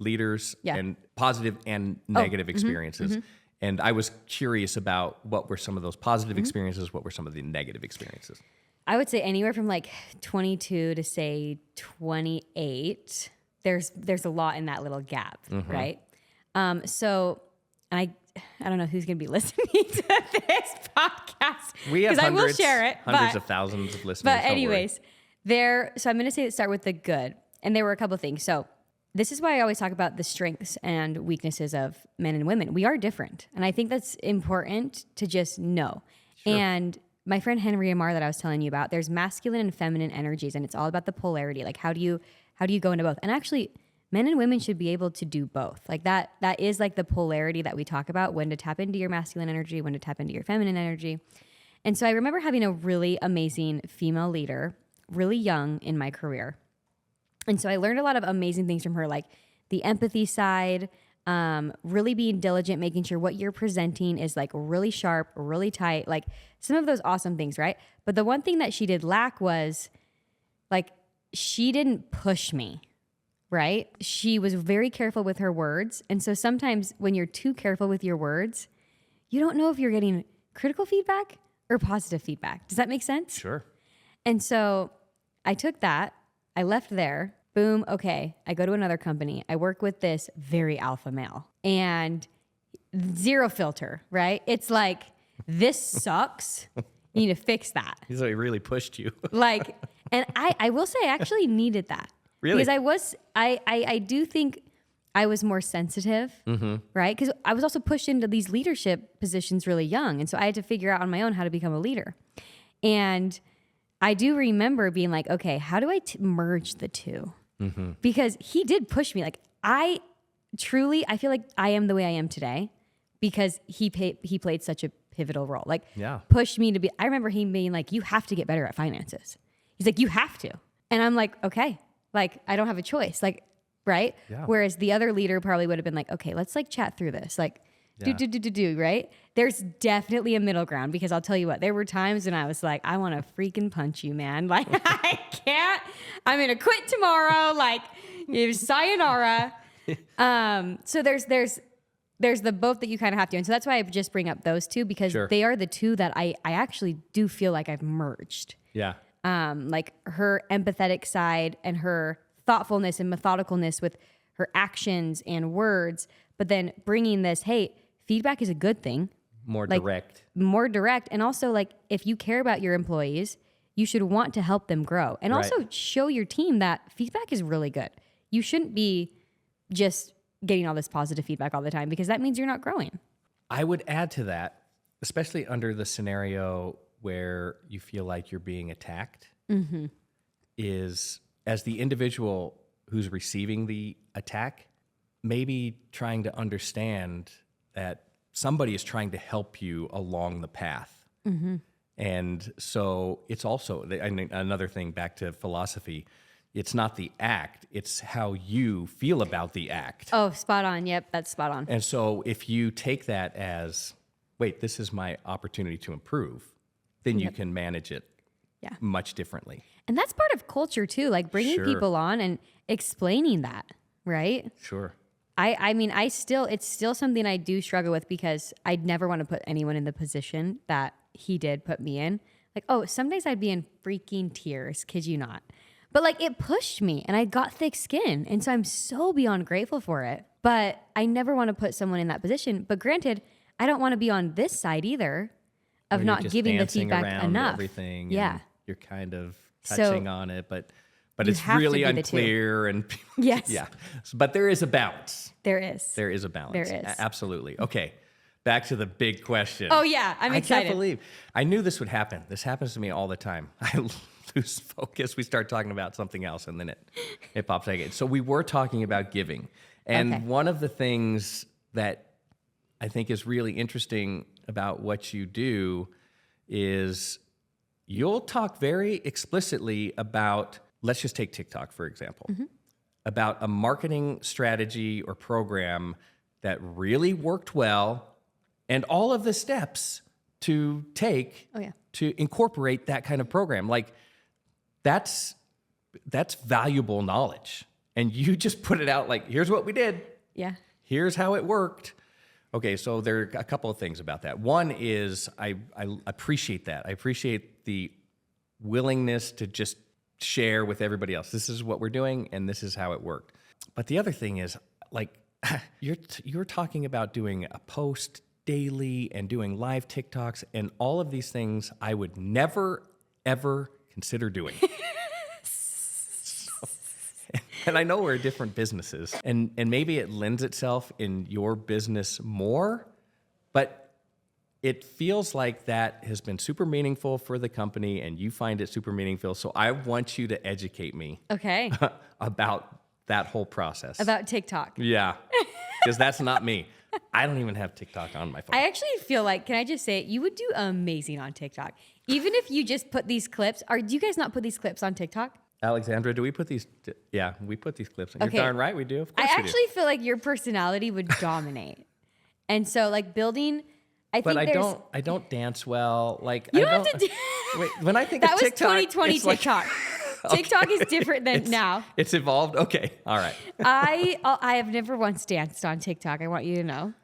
And positive and negative experiences. And I was curious about what were some of those positive experiences, what were some of the negative experiences? I would say anywhere from like 22 to say 28. There's a lot in that little gap, right? So I don't know who's going to be listening to this podcast. We have I will share it, hundreds of thousands of listeners. But anyways, so I'm going to say start with the good. And there were a couple of things. So this is why I always talk about the strengths and weaknesses of men and women. We are different. And I think that's important to just know. Sure. And my friend Henry Amar that I was telling you about, there's masculine and feminine energies, and it's all about the polarity. Like, how do you go into both? And actually, men and women should be able to do both. Like that is like the polarity that we talk about, when to tap into your masculine energy, when to tap into your feminine energy. And so I remember having a really amazing female leader, really young in my career. And so I learned a lot of amazing things from her, like the empathy side, really being diligent, making sure what you're presenting is like really sharp, really tight, like some of those awesome things, right? But the one thing that she did lack was like, she didn't push me, right? She was very careful with her words. And so sometimes when you're too careful with your words, you don't know if you're getting critical feedback or positive feedback. Does that make sense? Sure. And so I took that, I left there, boom, okay, I go to another company. I work with this very alpha male and zero filter, right? It's like, this sucks. You need to fix that. He's like really pushed you. Like, and I will say I actually needed that. Really? Because I do think I was more sensitive, right? Because I was also pushed into these leadership positions really young. And so I had to figure out on my own how to become a leader. And I do remember being like, okay, how do I merge the two? Because he did push me. Like I feel like I am the way I am today because he played such a pivotal role. Like pushed me to be, I remember him being like, you have to get better at finances. He's like, you have to. And I'm like, okay, like I don't have a choice. Like, right? Yeah. Whereas the other leader probably would have been like, okay, let's like chat through this. Like, do, right? There's definitely a middle ground because I'll tell you what, there were times when I was like, I want to freaking punch you, man. Like, I can't, I'm going to quit tomorrow. Like, sayonara. So there's the both that you kind of have to. And so that's why I just bring up those two because they are the two that I actually do feel like I've merged. Yeah. Like her empathetic side and her thoughtfulness and methodicalness with her actions and words, but then bringing this, hey, feedback is a good thing. More direct. And also like, if you care about your employees, you should want to help them grow and also show your team that feedback is really good. You shouldn't be just getting all this positive feedback all the time because that means you're not growing. I would add to that, especially under the scenario where you feel like you're being attacked, is as the individual who's receiving the attack, maybe trying to understand that somebody is trying to help you along the path. And so it's also, another thing back to philosophy, it's not the act, it's how you feel about the act. Oh, spot on. Yep, that's spot on. And so if you take that as, wait, this is my opportunity to improve, then you can manage it much differently. And that's part of culture too, like bringing people on and explaining that, right? Sure. I mean, it's still something I do struggle with because I'd never want to put anyone in the position that he did put me in. Like, oh, some days I'd be in freaking tears, kid you not. But like it pushed me and I got thick skin. And so I'm so beyond grateful for it. But I never want to put someone in that position. But granted, I don't want to be on this side either of not giving the feedback enough. Everything. Yeah. You're kind of touching on it, but it's really unclear and yes. Yeah. But there is a balance. There is. There is a balance. There is. Absolutely. Okay. Back to the big question. Oh yeah, I'm excited. I can't believe. I knew this would happen. This happens to me all the time. I lose focus. We start talking about something else and then it pops back in. So we were talking about giving. And one of the things that I think is really interesting about what you do is you'll talk very explicitly about, let's just take TikTok, for example, about a marketing strategy or program that really worked well and all of the steps to take to incorporate that kind of program. Like that's valuable knowledge. And you just put it out like, here's what we did. Yeah. Here's how it worked. Okay, so there are a couple of things about that. One is I appreciate that. I appreciate the willingness to just share with everybody else. This is what we're doing, and this is how it worked. But the other thing is, like, you're talking about doing a post daily and doing live TikToks and all of these things I would never, ever consider doing. And I know we're different businesses, and maybe it lends itself in your business more, but it feels like that has been super meaningful for the company, and you find it super meaningful. So I want you to educate me Okay. about that whole process. About TikTok. Yeah, because that's not me. I don't even have TikTok on my phone. I actually feel like, can I just say, you would do amazing on TikTok. Even if you just put these clips, or do you guys not put these clips on TikTok? Alexandra, do we put these? Yeah, we put these clips. Okay. You're darn right we do. Of course I we do. actually feel like your personality would dominate. And so like building, But I don't dance well. Like You I don't have to Wait, when I think that of was TikTok, 2020 it's like- TikTok. TikTok is different than now. It's evolved. Okay, all right. I have never once danced on TikTok. I want you to know.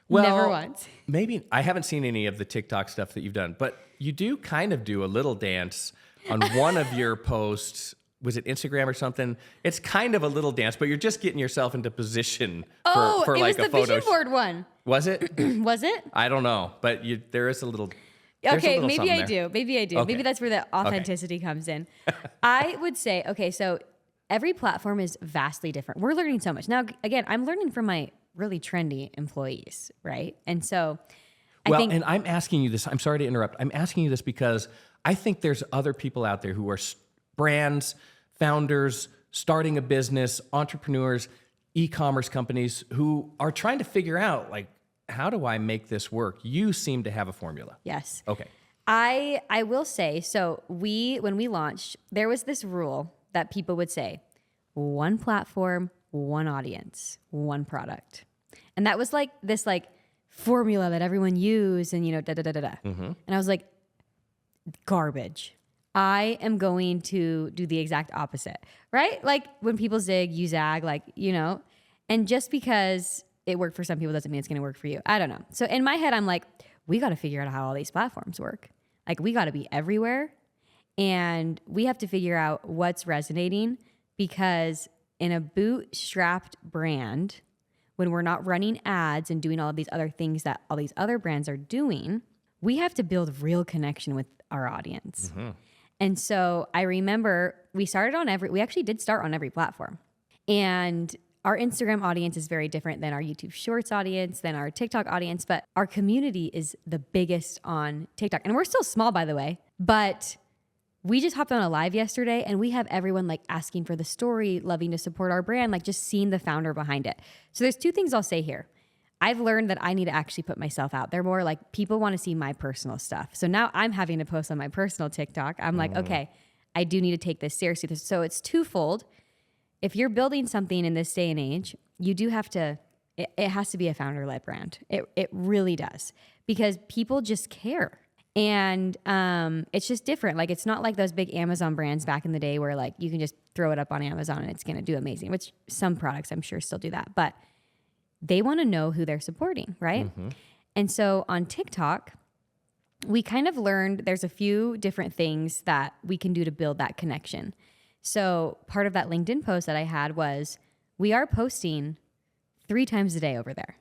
Well, Never once. Maybe I haven't seen any of the TikTok stuff that you've done, but you do kind of do a little dance on one of your posts. Was it Instagram or something? It's kind of a little dance, but you're just getting yourself into position for it like was a the photo. vision board one. Was it? Was it? I don't know, but there is a little. there's a Okay, little maybe something I there. do. Maybe I do. Okay. Maybe that's where the authenticity comes in. I would say, okay, so every platform is vastly different. We're learning so much. Now, again, I'm learning from my really trendy employees, right? And so I think and I'm asking you this. I'm sorry to interrupt. I'm asking you this because I think there's other people out there who are brands, founders, starting a business, entrepreneurs, e-commerce companies who are trying to figure out, like, how do I make this work? You seem to have a formula. yes. Okay. I will say, so when we launched, there was this rule that people would say, one platform, one audience, one product. And that was like this like formula that everyone used and, da da da da da. And I was like, garbage. I am going to do the exact opposite, right? Like when people zig, you zag, like, and just because it worked for some people doesn't mean it's going to work for you. I don't know. So in my head, I'm like, we got to figure out how all these platforms work. Like we got to be everywhere and we have to figure out what's resonating because in a bootstrapped brand, when we're not running ads and doing all of these other things that all these other brands are doing, we have to build real connection with our audience. And so I remember we actually did start on every platform. And our Instagram audience is very different than our YouTube Shorts audience, than our TikTok audience, but our community is the biggest on TikTok. And we're still small, by the way, but we just hopped on a live yesterday and we have everyone like asking for the story, loving to support our brand, like just seeing the founder behind it. So there's two things I'll say here. I've learned that I need to actually put myself out there more. Like people want to see my personal stuff. So now I'm having to post on my personal TikTok. I'm like, okay, I do need to take this seriously. So it's twofold. If you're building something in this day and age, you do have to, it has to be a founder-led brand. It really does because people just care. And it's just different. Like it's not like those big Amazon brands back in the day where like you can just throw it up on Amazon and it's going to do amazing, which some products I'm sure still do that. But they want to know who they're supporting, right? And so on TikTok, we kind of learned there's a few different things that we can do to build that connection. So part of that LinkedIn post that I had was we are posting 3 times a day over there.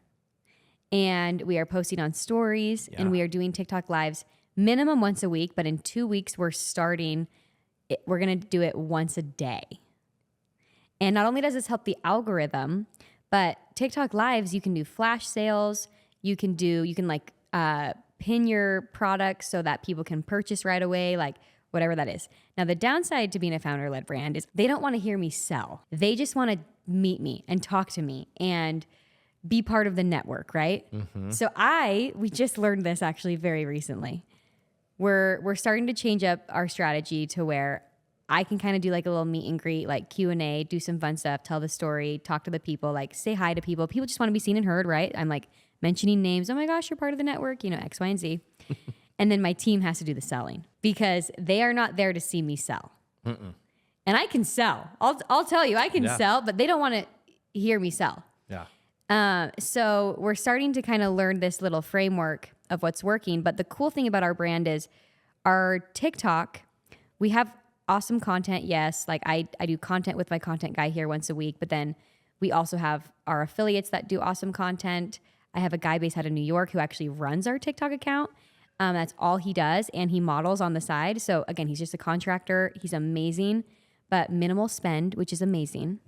And we are posting on stories and we are doing TikTok lives minimum once a week, but in 2 weeks we're going to do it once a day. And not only does this help the algorithm, but TikTok lives, you can do flash sales. You can like pin your products so that people can purchase right away, like whatever that is. Now, the downside to being a founder-led brand is they don't want to hear me sell. They just want to meet me and talk to me and be part of the network, right? So we just learned this actually very recently. We're starting to change up our strategy to where I can kind of do like a little meet and greet, like Q&A, do some fun stuff, tell the story, talk to the people, like say hi to people. People just want to be seen and heard, right? I'm like mentioning names. Oh my gosh, you're part of the network, X, Y, and Z. And then my team has to do the selling because they are not there to see me sell. And I can sell. I'll tell you, I can sell, but they don't want to hear me sell. So we're starting to kind of learn this little framework of what's working. But the cool thing about our brand is our TikTok, we have awesome content. Yes. Like I do content with my content guy here once a week, but then we also have our affiliates that do awesome content. I have a guy based out of New York who actually runs our TikTok account. That's all he does. And he models on the side. So again, he's just a contractor. He's amazing, but minimal spend, which is amazing.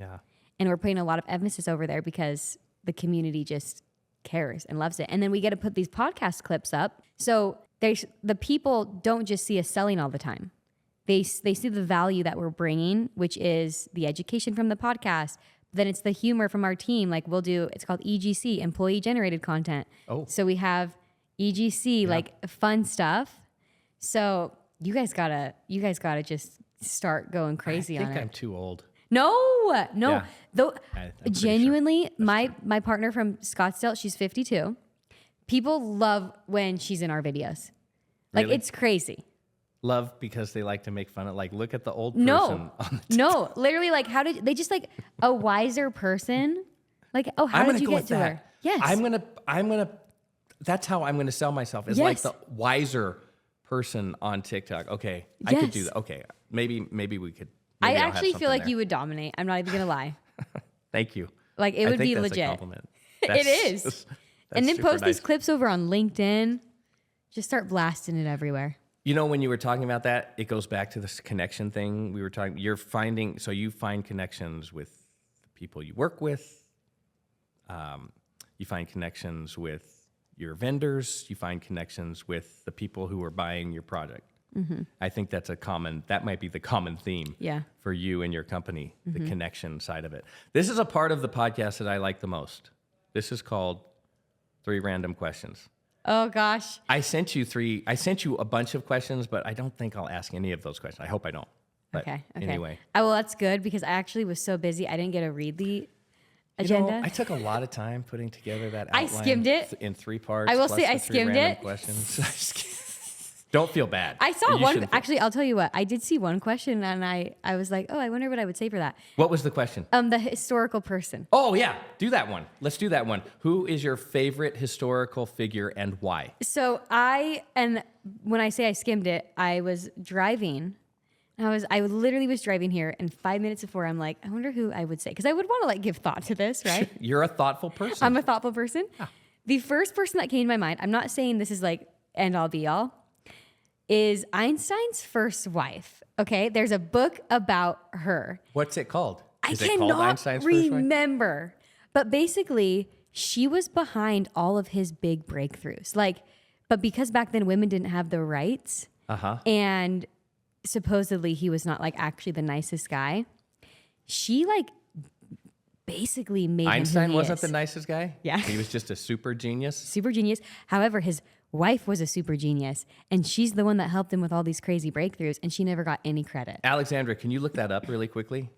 And we're putting a lot of emphasis over there because the community just cares and loves it. And then we get to put these podcast clips up. So the people don't just see us selling all the time. They see the value that we're bringing, which is the education from the podcast, then it's the humor from our team. Like it's called EGC, employee generated content. Oh. So we have EGC, like fun stuff. So you guys gotta just start going crazy on it. I think I'm too old. No. Yeah. Though I'm pretty genuinely, my partner from Scottsdale, she's 52. People love when she's in our videos. Like Really? it's crazy. Love because they like to make fun of, like, look at the old person. No, literally, like, how did they just like a wiser person? Like, oh, how did you get to her? Yes, I'm gonna. That's how I'm gonna sell myself. Is like Yes. the wiser person on TikTok. Okay, I could do Yes. that. Okay, maybe we could. I maybe I'll have actually feel something like there. you would dominate. I'm not even gonna lie. Thank you. Like it I would think be that's legit. A compliment. It is. That's And then super post these nice. clips over on LinkedIn. Just start blasting it everywhere. You know, when you were talking about that, it goes back to this connection thing we were talking. You find connections with the people you work with. You find connections with your vendors. You find connections with the people who are buying your product. Mm-hmm. I think that might be the common theme Yeah. for you and your company, the connection side of it. This is a part of the podcast that I like the most. This is called 3 Random Questions. Oh gosh. I sent you a bunch of questions, but I don't think I'll ask any of those questions. I hope I don't. But Okay. anyway. Oh, well, that's good because I actually was so busy. I didn't get to read the You agenda. know, I took a lot of time putting together that I outline. skimmed it. In 3 parts. I will plus say I the 3 skimmed random it. Questions. Don't feel bad. I saw You one. shouldn't feel- Actually, I'll tell you what. I did see one question, and I was like, oh, I wonder what I would say for that. What was the question? The historical person. Oh, yeah. Do that one. Let's do that one. Who is your favorite historical figure and why? So when I say I skimmed it, I was driving. I literally was driving here, and 5 minutes before, I'm like, I wonder who I would say, because I would want to like give thought to this, right? You're a thoughtful person. I'm a thoughtful person. The first person that came to my mind, I'm not saying this is like end all be all, is Einstein's first wife. Okay, there's a book about her. What's it called? Is I it called cannot Einstein's first wife? remember, but basically, she was behind all of his big breakthroughs. But because back then women didn't have the rights, and supposedly he was not like actually the nicest guy, she like basically made Einstein him who he wasn't is. the nicest guy? Yeah. He was just a super genius? Super genius. However, his wife was a super genius, and she's the one that helped him with all these crazy breakthroughs, and she never got any credit. Alexandra, can you look that up really quickly?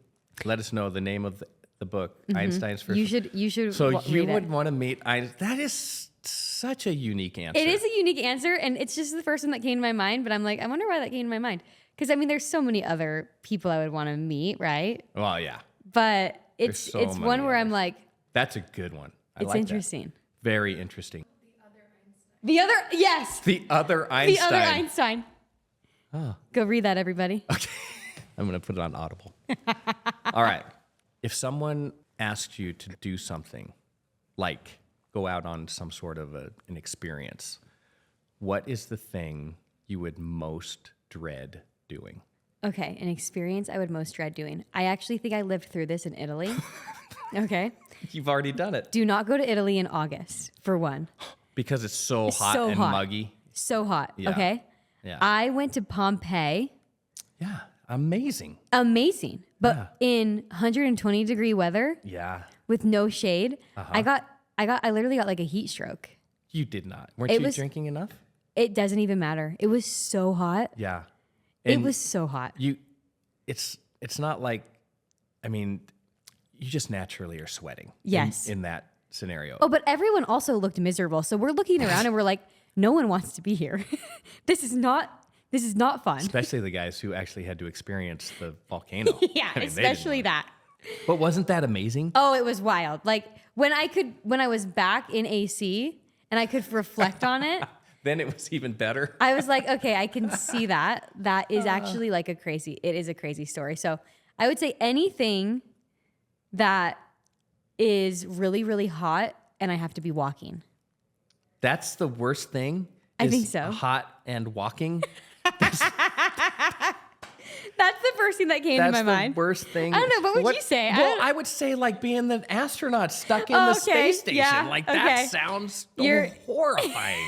Let us know the name of the book, Einstein's first. You should. So you read would it. want to meet Einstein. That is such a unique answer. It is a unique answer, and it's just the first one that came to my mind. But I'm like, I wonder why that came to my mind. Because I mean, there's so many other people I would want to meet, right? Well, yeah. But it's so it's one many where I'm others. like, That's a good one. I it's like that. interesting. Very interesting. The other, yes, The other Einstein. the other Einstein. Go read that, everybody. Okay. I'm going to put it on Audible. All right. If someone asked you to do something, like go out on some sort of an experience, what is the thing you would most dread doing? Okay, an experience I would most dread doing. I actually think I lived through this in Italy. Okay. You've already done it. Do not go to Italy in August, for one. Because it's so It's hot so and hot. muggy. So hot, Yeah. okay? Yeah. I went to Pompeii. Yeah. Amazing. Amazing. But in 120-degree weather Yeah. with no shade, I literally got like a heat stroke. You did not. Weren't It you was- drinking enough? It doesn't even matter. It was so hot. Yeah. It And was so hot. it's not like, I mean, you just naturally are sweating. Yes. In that scenario. Oh, but everyone also looked miserable. So we're looking around and we're like, no one wants to be here. This is not fun. Especially the guys who actually had to experience the volcano. Yeah, I mean, they especially didn't. that. But wasn't that amazing? Oh, it was wild. Like when I was back in AC and I could reflect on it, Then it was even better. I was like, okay, I can see that. That is actually like it is a crazy story. So I would say anything that is really, really hot and I have to be walking. That's the worst thing. I is think so. Hot and walking. That's the first thing that came That's to my the mind. worst thing. I don't know. What would you say? Well, I would say like being the astronaut stuck in the Okay, space station. yeah, Like okay. that sounds You're- horrifying.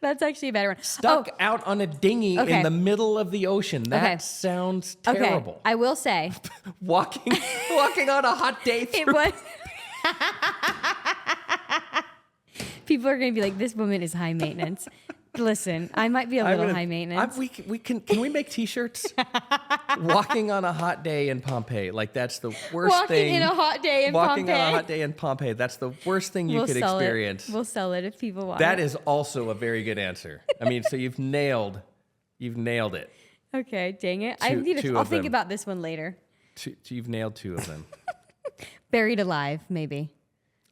That's actually a better one. Stuck out on a dinghy Okay. in the middle of the ocean. That Okay. sounds Okay. terrible. I will say Walking on a hot day it through. was. People are going to be like, this woman is high maintenance. Listen, I might be a little high maintenance. Can we make T-shirts? Walking on a hot day in Pompeii, like that's the worst thing. Walking in a hot day in Walking Pompeii. on a hot day in Pompeii, that's the worst thing you could sell experience. We'll sell it if people want That it. is also a very good answer. I mean, so you've nailed it. Okay, dang it. Two I'll of think them. about this one later. You've nailed 2 of them. Buried alive, maybe.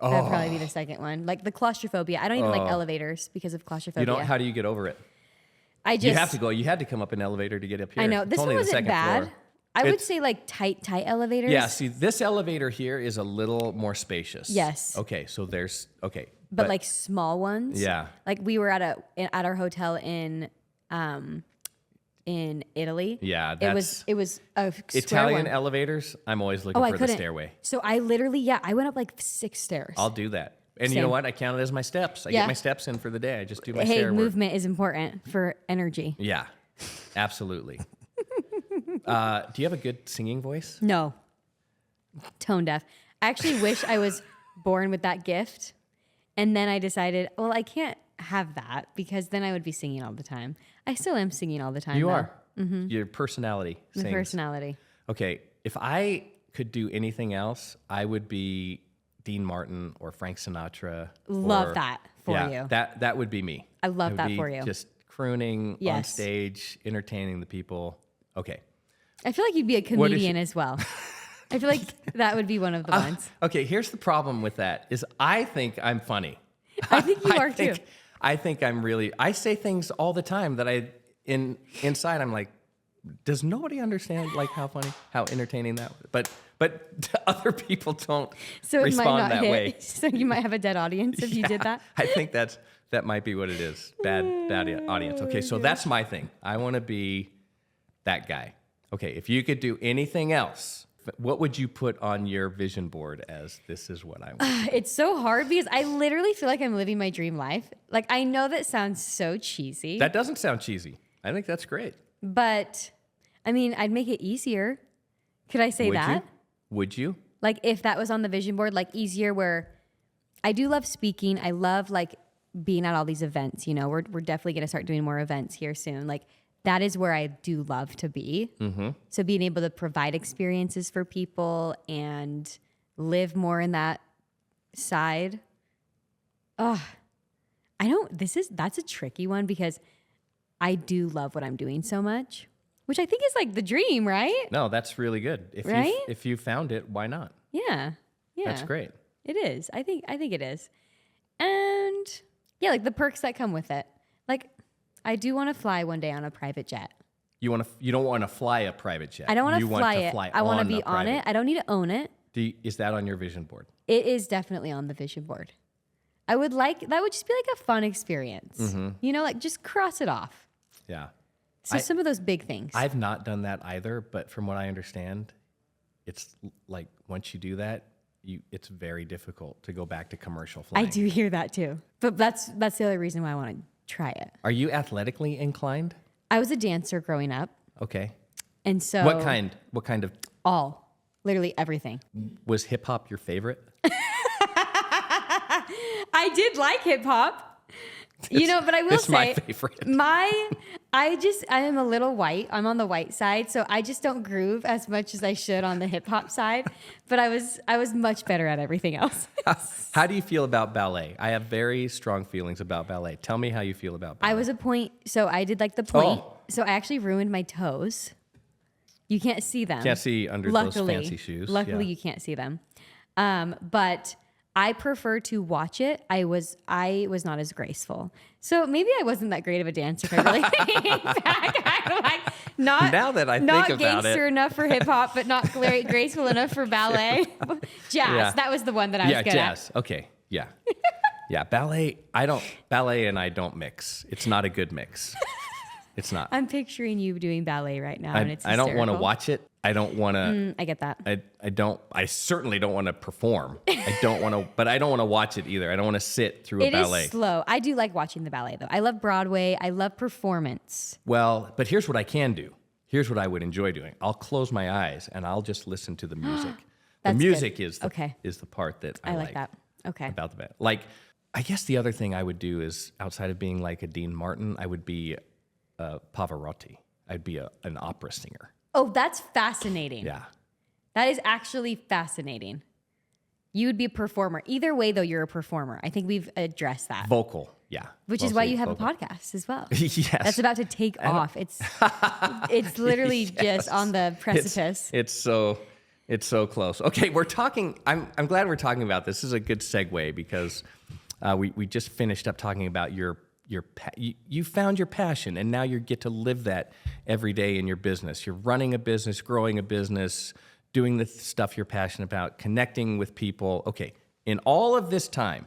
That'd probably be the second one. Like the claustrophobia. I don't even like elevators because of claustrophobia. How do you get over it? You have to go. You had to come up an elevator to get up here. I know. It's This one only the wasn't second bad. floor. I would It's- say like tight elevators. Yeah, see, this elevator here is a little more spacious. Yes. Okay, so there's But like small ones. Yeah. Like we were at our hotel in Italy. Yeah, it was a square Italian one. elevators. I'm always looking I for the couldn't. stairway. So I literally, I went up like 6 stairs. I'll do that. And you Same. know what? I count it as my steps. I Yeah. get my steps in for the day. I just do my Hey, stair work. movement is important for energy. Yeah, absolutely. Do you have a good singing voice? No. Tone deaf. I actually wish I was born with that gift. And then I decided, well, I can't have that because then I would be singing all the time. I still am singing all the time. You though. are. Your personality The sings. personality. Okay, if I could do anything else, I would be Dean Martin or Frank Sinatra. Love or- that for yeah, you. That would be me. I love would that be for you. Just crooning on Yes. stage, entertaining the people. Okay. I feel like you'd be a What is comedian as well. I feel like that would be one of the ones. Okay, here's the problem with that is I think I'm funny. I think you are too. I think I'm really I say things all the time that inside I'm like, does nobody understand like how funny, how entertaining that was? But other people don't So it might respond not that hit. way. So you might have a dead audience if you did that. I think that might be what it is. Bad audience. Okay, so that's my thing. I want to be that guy. Okay, if you could do anything else, what would you put on your vision board as this is what I want? It's so hard because I literally feel like I'm living my dream life. Like I know that sounds so cheesy, That doesn't sound cheesy. I think that's great. but I mean, I'd make it easier. Could I say Would that? you? Would you? Like if that was on the vision board, like easier where I do love speaking. I love like being at all these events, you know, we're definitely going to start doing more events here soon. Like that is where I do love to be. Mm-hmm. So being able to provide experiences for people and live more in that side. That's a tricky one because I do love what I'm doing so much, which I think is like the dream, right? No, that's really good. Right? If you found it, why not? Yeah. Yeah. That's great. It is. I think it is. And yeah, like the perks that come with it. Like I do want to fly one day on a private jet. You don't want to fly a private jet. I don't want You to fly it. I want to be a on it. private- I don't need to own it. Is that on your vision board? It is definitely on the vision board. That would just be like a fun experience. Mm-hmm. You know, like just cross it off. Yeah. So some of those big things. I've not done that either, but from what I understand, it's like once you do that, it's very difficult to go back to commercial flying. I do hear that too. But that's the other reason why I want to try it. Are you athletically inclined? I was a dancer growing up. Okay. And so What kind of literally everything. was hip hop your favorite? I did like hip hop. You know, but I will It's say my favorite. I am a little white. I'm on the white side, so I just don't groove as much as I should on the hip hop side. But I was much better at everything else. How do you feel about ballet? I have very strong feelings about ballet. Tell me how you feel about ballet. I was a point, so I did like the point. Oh. So I actually ruined my toes. You can't see them. Can't see under those fancy shoes. Luckily, Yeah. you can't see them. But I prefer to watch it. I was not as graceful. So maybe I wasn't that great of a dancer. If I really think back. I'm like not Now that I think not about gangster it. enough for hip hop, but not graceful enough for ballet. Jazz. Yeah. That was the one that I was good jazz. Okay. Yeah. Yeah. Ballet and I don't mix. It's not a good mix. It's not. I'm picturing you doing ballet right now, and it's I don't want to hysterical. watch it. I don't want to. I get that. I certainly don't want to perform. I don't want to, but I don't want to watch it either. I don't want to sit through a It ballet. is slow. I do like watching the ballet, though. I love Broadway. I love performance. Well, but here's what I can do. Here's what I would enjoy doing. I'll close my eyes and I'll just listen to the music. The That's music good. is the part that I like that. Okay. about the ballet. Like, I guess the other thing I would do is, outside of being like a Dean Martin, I would be Pavarotti. I'd be an opera singer. Oh, that's fascinating. Yeah. That is actually fascinating. You would be a performer. Either way, though, you're a performer. I think we've addressed that. Vocal. Yeah. Which is why Mostly you have vocal. a podcast as well. Yes. That's about to take off. It's literally just on the precipice. It's so close. Okay, we're talking. I'm glad we're talking about this. This is a good segue because we just finished up talking about you found your passion, and now you get to live that every day in your business. You're running a business, growing a business, doing the stuff you're passionate about, connecting with people. Okay, in all of this time,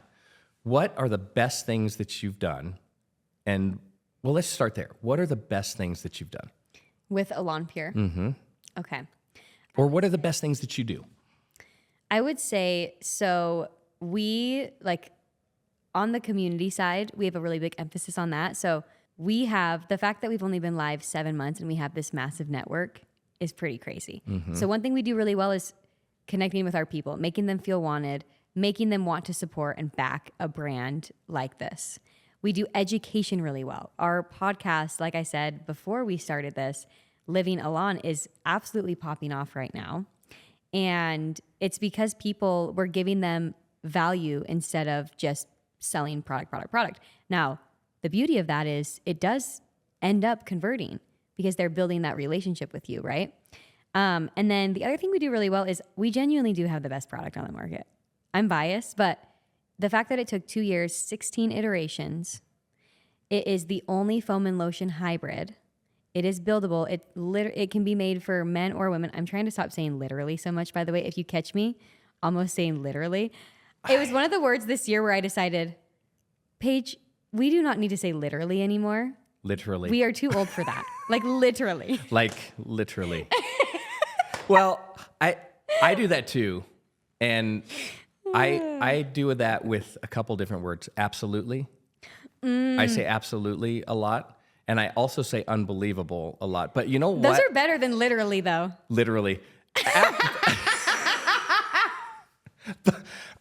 what are the best things that you've done? And well, let's start there. What are the best things that you've done? With Elan Pure. Mm-hmm. Okay. Or what are the best things that you do? I would say, so we, like, on the community side, we have a really big emphasis on that. So we have the fact that we've only been live 7 months and we have this massive network is pretty crazy. So one thing we do really well is connecting with our people, making them feel wanted, making them want to support and back a brand like this. We do education really well. Our podcast, like I said before we started this, Living Elan, is absolutely popping off right now. And it's because we're giving them value instead of just selling product. Now, the beauty of that is it does end up converting because they're building that relationship with you, right? And then the other thing we do really well is we genuinely do have the best product on the market. I'm biased, but the fact that it took 2 years, 16 iterations, it is the only foam and lotion hybrid. It is buildable. It can be made for men or women. I'm trying to stop saying literally so much, by the way. If you catch me almost saying literally. It was one of the words this year where I decided, Paige, we do not need to say literally anymore. Literally. We are too old for that. Like literally. Like literally. Well, I do that too. And I do that with a couple different words. Absolutely. I say absolutely a lot. And I also say unbelievable a lot. But you know what? Those are better than literally, though. Literally.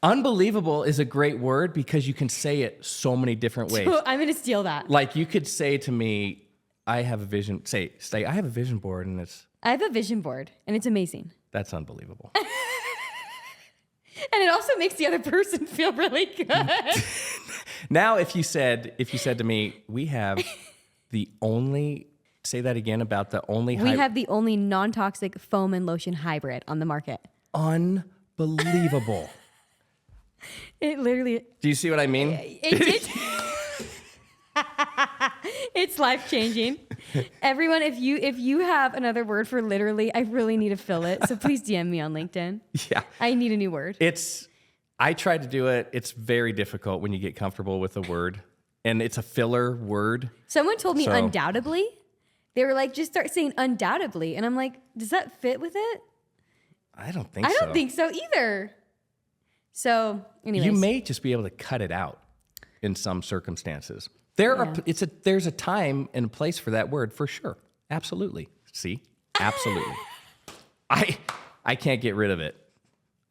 Unbelievable is a great word because you can say it so many different ways. I'm going to steal that. Like you could say to me, I have a vision. Say, I have a vision board, and I have a vision board, and it's amazing. that's unbelievable. And it also makes the other person feel really good. Now, if you said to me, we have the only, say that again about the only. We have the only non-toxic foam and lotion hybrid on the market. Unbelievable. It literally. Do you see what I mean? It's life-changing. Everyone, if you have another word for literally, I really need to fill it. So please DM me on LinkedIn. Yeah. I need a new word. I tried to do it. It's very difficult when you get comfortable with a word. And it's a filler word. Someone told me So- undoubtedly. They were like, just start saying undoubtedly. And I'm like, does that fit with it? I don't think I so. don't think so either. So, anyways. You may just be able to cut it out in some circumstances. There's a time and a place for that word for sure. Absolutely. See? Absolutely. I can't get rid of it.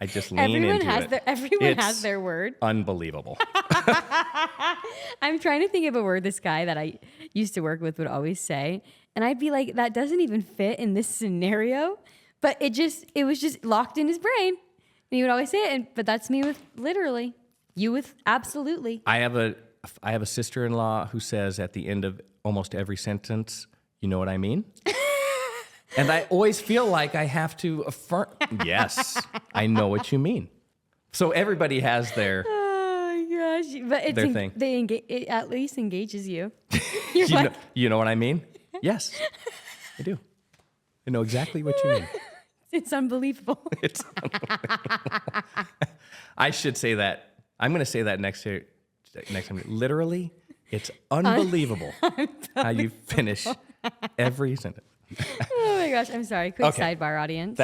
I just lean into it. Everyone has It's their word. Unbelievable. I'm trying to think of a word this guy that I used to work with would always say. And I'd be like, that doesn't even fit in this scenario. But it was just locked in his brain. And he would always say it. But that's me with literally. You with absolutely. I have a sister-in-law who says at the end of almost every sentence, you know what I mean? And I always feel like I have to affirm, yes, I know what you mean. So everybody has their Oh my gosh. But it's their thing. It at least engages you. You know what I mean? Yes, I do. I know exactly what you mean. It's unbelievable. It's unbelievable. I should say that. I'm going to say that next time. Literally, It's unbelievable how you finish every sentence. Oh my gosh, I'm sorry. Quick sidebar, audience.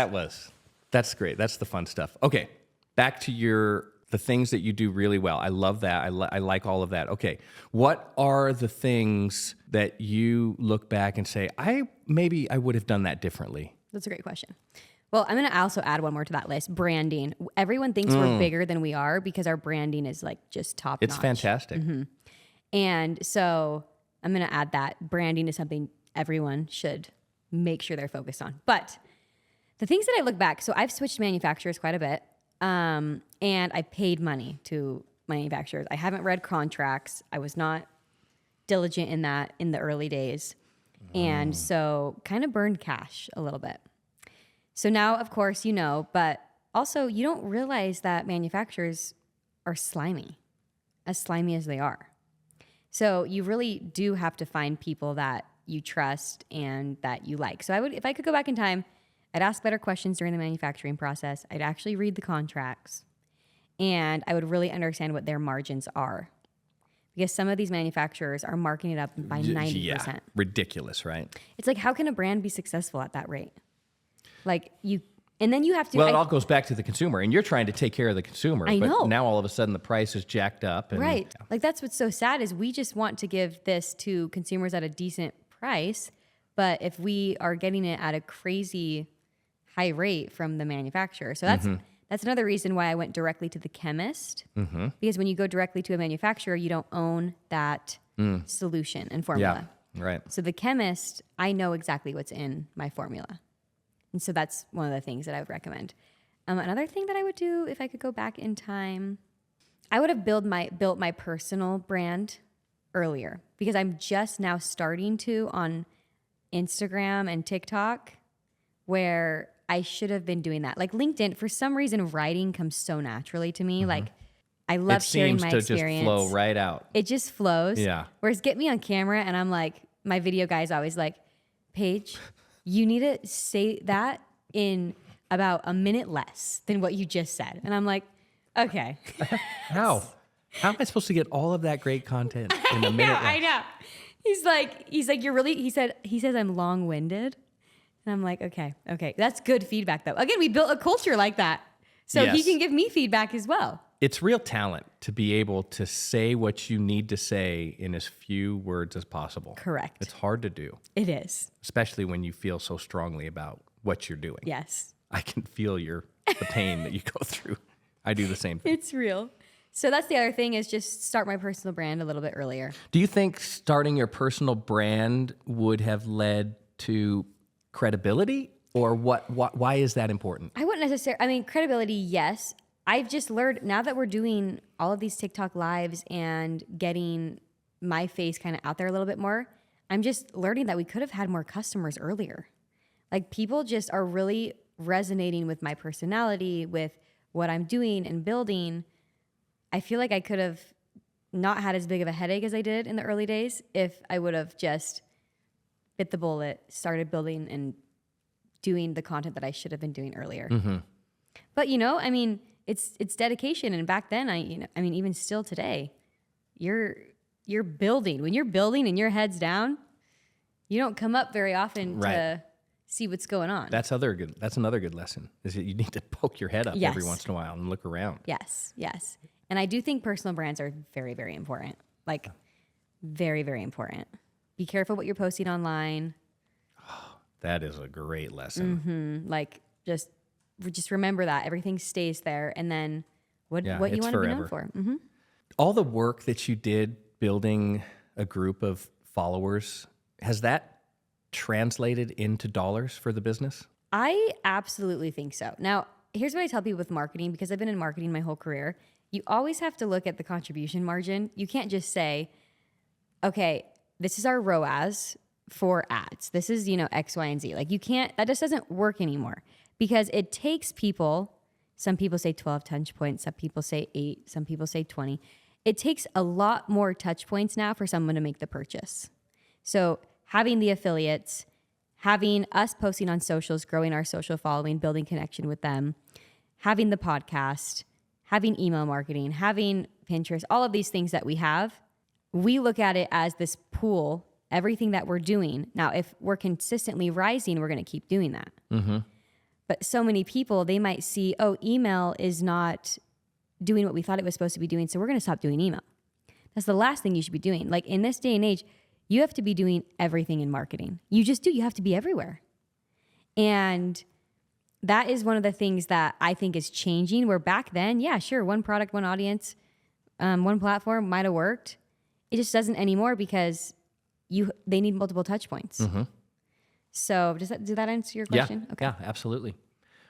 That's great. That's the fun stuff. Okay, back to the things that you do really well. I love that. I like all of that. Okay, what are the things that you look back and say, I would have done that differently? That's a great question. Well, I'm going to also add one more to that list, branding. Everyone thinks we're bigger than we are because our branding is like just top notch. It's fantastic. Mm-hmm. And so I'm going to add that branding is something everyone should make sure they're focused on. But the things that I look back, so I've switched manufacturers quite a bit. And I paid money to manufacturers. I haven't read contracts. I was not diligent in that in the early days. And so kind of burned cash a little bit. So now, of course, but also you don't realize that manufacturers are slimy as they are. So you really do have to find people that you trust and that you like. So if I could go back in time, I'd ask better questions during the manufacturing process. I'd actually read the contracts, and I would really understand what their margins are. Because some of these manufacturers are marking it up by 90%. Yeah, ridiculous, right? It's like, how can a brand be successful at that rate? And then you have to... Well, it all goes back to the consumer, and you're trying to take care of the consumer. I know. But now all of a sudden the price is jacked up. And, right. Yeah. Like, that's what's so sad is we just want to give this to consumers at a decent price. But if we are getting it at a crazy high rate from the manufacturer. So that's another reason why I went directly to the chemist. Mm-hmm. Because when you go directly to a manufacturer, you don't own that solution and formula. Yeah, right. So the chemist, I know exactly what's in my formula. And so that's one of the things that I would recommend. Another thing that I would do if I could go back in time, I would have built my personal brand earlier, because I'm just now starting to on Instagram and TikTok, where I should have been doing that. Like LinkedIn, for some reason, writing comes so naturally to me. Like I love sharing my experience. It seems to just flow right out. It just flows. Yeah. Whereas get me on camera and I'm like, my video guy's always like, Paige, you need to say that in about a minute less than what you just said. And I'm like, okay. How? How am I supposed to get all of that great content in a minute less? I know. He's like, you're really, he says I'm long-winded. And I'm like, okay. That's good feedback though. Again, we built a culture like that. So he can give me feedback as well. It's real talent to be able to say what you need to say in as few words as possible. Correct. It's hard to do. It is. Especially when you feel so strongly about what you're doing. Yes. I can feel the pain that you go through. I do the same thing. It's real. So that's the other thing, is just start my personal brand a little bit earlier. Do you think starting your personal brand would have led to credibility, or why is that important? I wouldn't necessarily, credibility, yes. I've just learned now that we're doing all of these TikTok lives and getting my face kind of out there a little bit more, I'm just learning that we could have had more customers earlier. Like, people just are really resonating with my personality, with what I'm doing and building. I feel like I could have not had as big of a headache as I did in the early days if I would have just bit the bullet, started building and doing the content that I should have been doing earlier. Mm-hmm. But it's dedication. And back then, even still today, you're building. When you're building and your head's down, you don't come up very often to see what's going on. That's another good lesson, is that you need to poke your head up every once in a while and look around. Yes. And I do think personal brands are very, very important. Like, very, very important. Be careful what you're posting online. Oh, that is a great lesson. Mm-hmm. Like, just remember that everything stays there, and then what you want to be known for. Mm-hmm. All the work that you did building a group of followers, has that translated into dollars for the business? I absolutely think so. Now, here's what I tell people with marketing, because I've been in marketing my whole career. You always have to look at the contribution margin. You can't just say, okay, this is our ROAS for ads. This is, X, Y, and Z. Like, you can't, that just doesn't work anymore, because it takes people, some people say 12 touch points, some people say 8, some people say 20. It takes a lot more touch points now for someone to make the purchase. So having the affiliates, having us posting on socials, growing our social following, building connection with them, having the podcast, having email marketing, having Pinterest, all of these things that we have, we look at it as this pool, everything that we're doing. Now, if we're consistently rising, we're going to keep doing that. But so many people, they might see, oh, email is not doing what we thought it was supposed to be doing, so we're going to stop doing email. That's the last thing you should be doing. Like in this day and age, you have to be doing everything in marketing. You just do. You have to be everywhere. And that is one of the things that I think is changing, where back then, yeah, sure, one product, one audience, one platform might have worked. It just doesn't anymore because they need multiple touch points. So did that answer your question? Yeah, yeah, absolutely.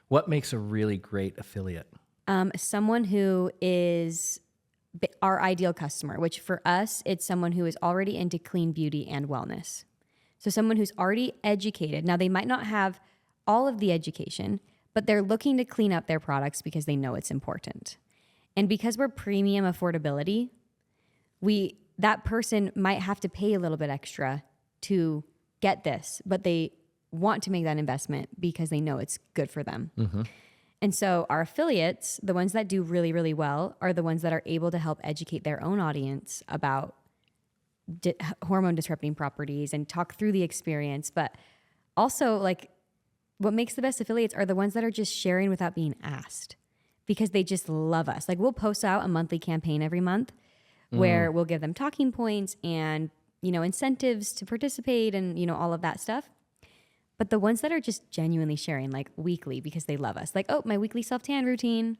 What makes a really great affiliate? Someone who is our ideal customer, which for us, it's someone who is already into clean beauty and wellness. So someone who's already educated. Now, they might not have all of the education, but they're looking to clean up their products because they know it's important. And because we're premium affordability, that person might have to pay a little bit extra to get this, but they want to make that investment because they know it's good for them. And so our affiliates, the ones that do really, really well, are the ones that are able to help educate their own audience about hormone disrupting properties and talk through the experience. But also, like, what makes the best affiliates are the ones that are just sharing without being asked because they just love us. Like, we'll post out a monthly campaign every month where we'll give them talking points and, incentives to participate and, all of that stuff. But the ones that are just genuinely sharing, like weekly, because they love us, like, oh, my weekly self-tan routine,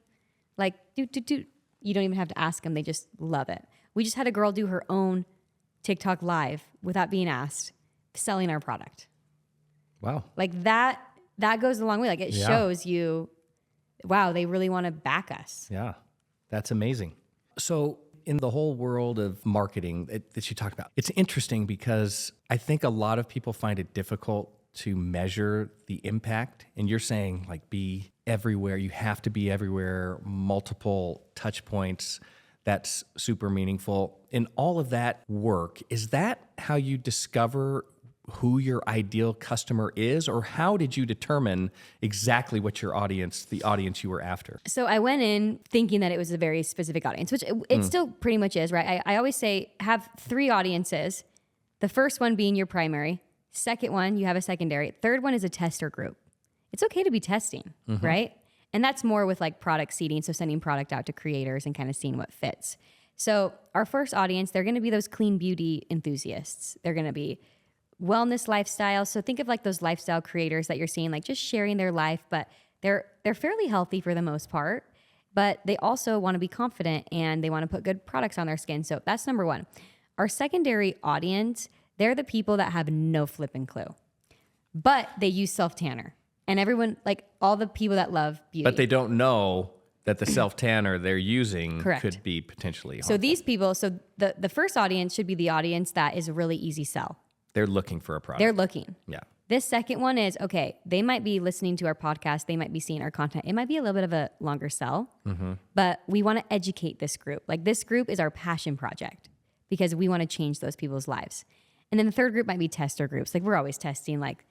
like, you don't even have to ask them. They just love it. We just had a girl do her own TikTok live without being asked, selling our product. Wow. Like that goes a long way. Like it shows you, wow, they really want to back us. Yeah, that's amazing. So in the whole world of marketing that you talked about, it's interesting because I think a lot of people find it difficult to measure the impact. And you're saying like be everywhere. You have to be everywhere, multiple touch points. That's super meaningful. In all of that work, is that how you discover who your ideal customer is? Or how did you determine exactly what the audience you were after? So I went in thinking that it was a very specific audience, which it still pretty much is, right? I always say have 3 audiences. The first one being your primary. Second one, you have a secondary. Third one is a tester group. It's okay to be testing, right? And that's more with like product seeding. So sending product out to creators and kind of seeing what fits. So our first audience, they're going to be those clean beauty enthusiasts. They're going to be wellness lifestyle. So think of like those lifestyle creators that you're seeing, like just sharing their life, but they're fairly healthy for the most part, but they also want to be confident and they want to put good products on their skin. So that's number one. Our secondary audience, they're the people that have no flipping clue, but they use self-tanner. And everyone, like all the people that love beauty. But they don't know that the self-tanner they're using Correct. could be potentially harmful. So these people, the first audience should be the audience that is a really easy sell. They're looking for a product. They're looking. Yeah. This second one is, okay, they might be listening to our podcast. They might be seeing our content. It might be a little bit of a longer sell, but we want to educate this group. Like this group is our passion project because we want to change those people's lives. And then the third group might be tester groups. Like we're always testing like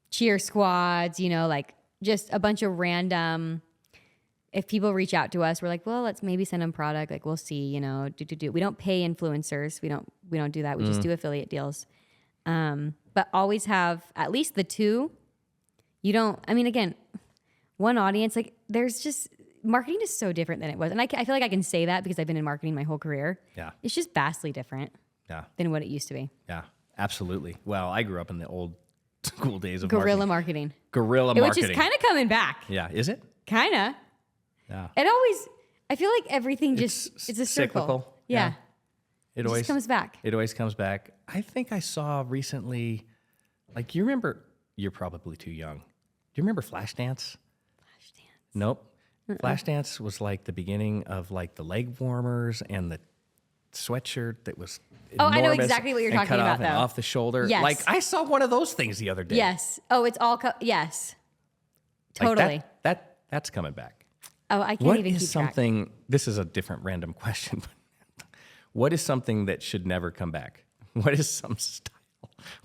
cheer squads, like just a bunch of random, if people reach out to us, we're like, well, let's maybe send them product. Like we'll see, We don't pay influencers. We don't do that. We just do affiliate deals. But always have at least the 2. Again, one audience, like there's just, marketing is so different than it was. And I feel like I can say that because I've been in marketing my whole career. Yeah. It's just vastly different than what it used to be. Yeah, absolutely. Well, I grew up in the old school days of Guerrilla marketing. Guerrilla Which marketing. is kind of coming back. Yeah, is it? Kind of. Yeah. I feel like everything it's a circle. Cyclical. Yeah. It always comes back. It always comes back. I think I saw recently, like you remember, you're probably too young. Do you remember Flashdance? Nope. Flashdance was like the beginning of like the leg warmers and the sweatshirt that was enormous. I know exactly what you're talking cut about, off and though. off the shoulder. Yes. Like I saw one of those things the other day. Yes. Oh, it's all, yes. Totally. Like that's coming back. Oh, I can't What even is keep track. something, this is a different random question, but what is something that should never come back? What is some style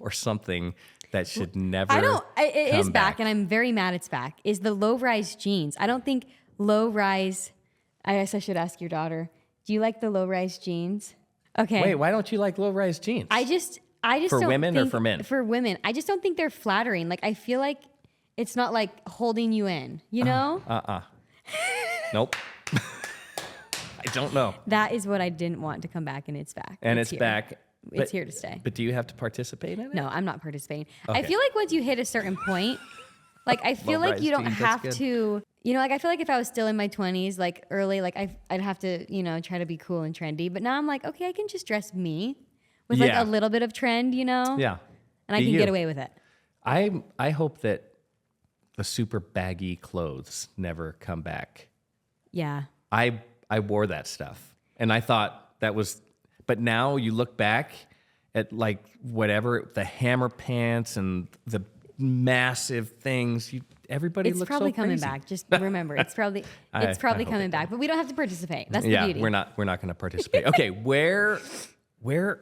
or something that should never it come is back, and I'm very mad it's back, is the low-rise jeans. I don't think low-rise, I guess I should ask your daughter, do you like the low-rise jeans? Okay. Wait, why don't you like low-rise jeans? I just For don't women or think- for men? For women. I just don't think they're flattering. Like, I feel like it's not like holding you in, you know? Nope. I don't know. That is what I didn't want to come back, and it's back. And it's here. back. It's here to stay. But do you have to participate in it? No, I'm not participating. Okay. I feel like once you hit a certain point, like I feel like you don't Low-rise jeans, that's have good. to, you know, like I feel like if I was still in my 20s, like early, like I'd have to, you know, try to be cool and trendy. But now I'm like, okay, I can just dress me with like Yeah. a little bit of trend, you know? Yeah. And I Be can you. get away with it. I hope that the super baggy clothes never come back. Yeah. I wore that stuff, and I thought that was, but now you look back at like whatever, the hammer pants and the massive things, everybody It's looks probably so coming crazy. back. Just remember, it's probably I hope coming it back, but we don't have to participate. That's the Yeah, beauty. we're not going to participate. Okay, where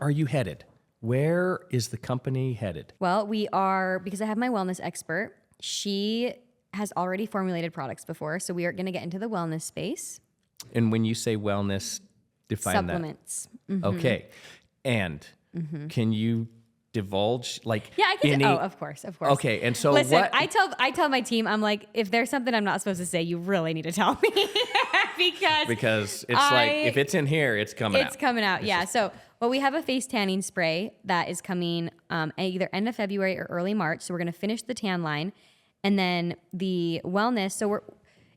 are you headed? Where is the company headed? Well, we are, because I have my wellness expert. She has already formulated products before, so we are going to get into the wellness space. And when you say wellness, define Supplements. that. Okay. And can you divulge like Yeah, I can. any? Of course. Okay, and so Listen, what? I tell my team, I'm like, if there's something I'm not supposed to say, you really need to tell me because it's like if it's in here, it's coming out. It's coming out. Yeah. So, well, we have a face tanning spray that is coming either end of February or early March. So we're going to finish the tan line, and then the wellness. So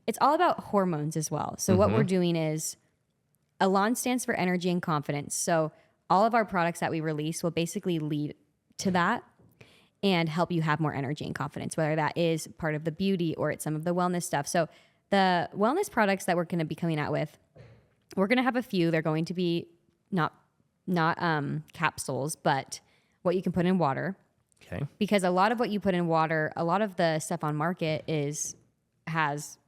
it's all about hormones as well. So what we're doing is Elan stands for energy and confidence. So all of our products that we release will basically lead to that and help you have more energy and confidence, whether that is part of the beauty or it's some of the wellness stuff. So the wellness products that we're going to be coming out with, we're going to have a few. They're going to be not capsules, but what you can put in water. Okay. Because a lot of what you put in water, a lot of the stuff on market has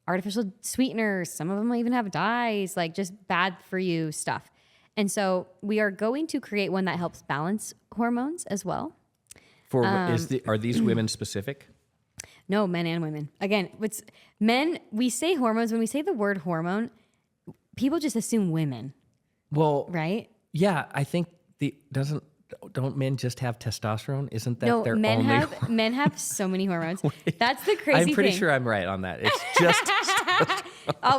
artificial sweeteners. Some of them even have dyes, like just bad for you stuff. And so we are going to create one that helps balance hormones as well. Are these women specific? No, men and women. Again, men, we say hormones. When we say the word hormone, people just assume women, Well, right? yeah, I think don't men just have testosterone? Isn't that No, their men only? have so many hormones. That's the crazy thing. I'm pretty sure I'm right on that. It's just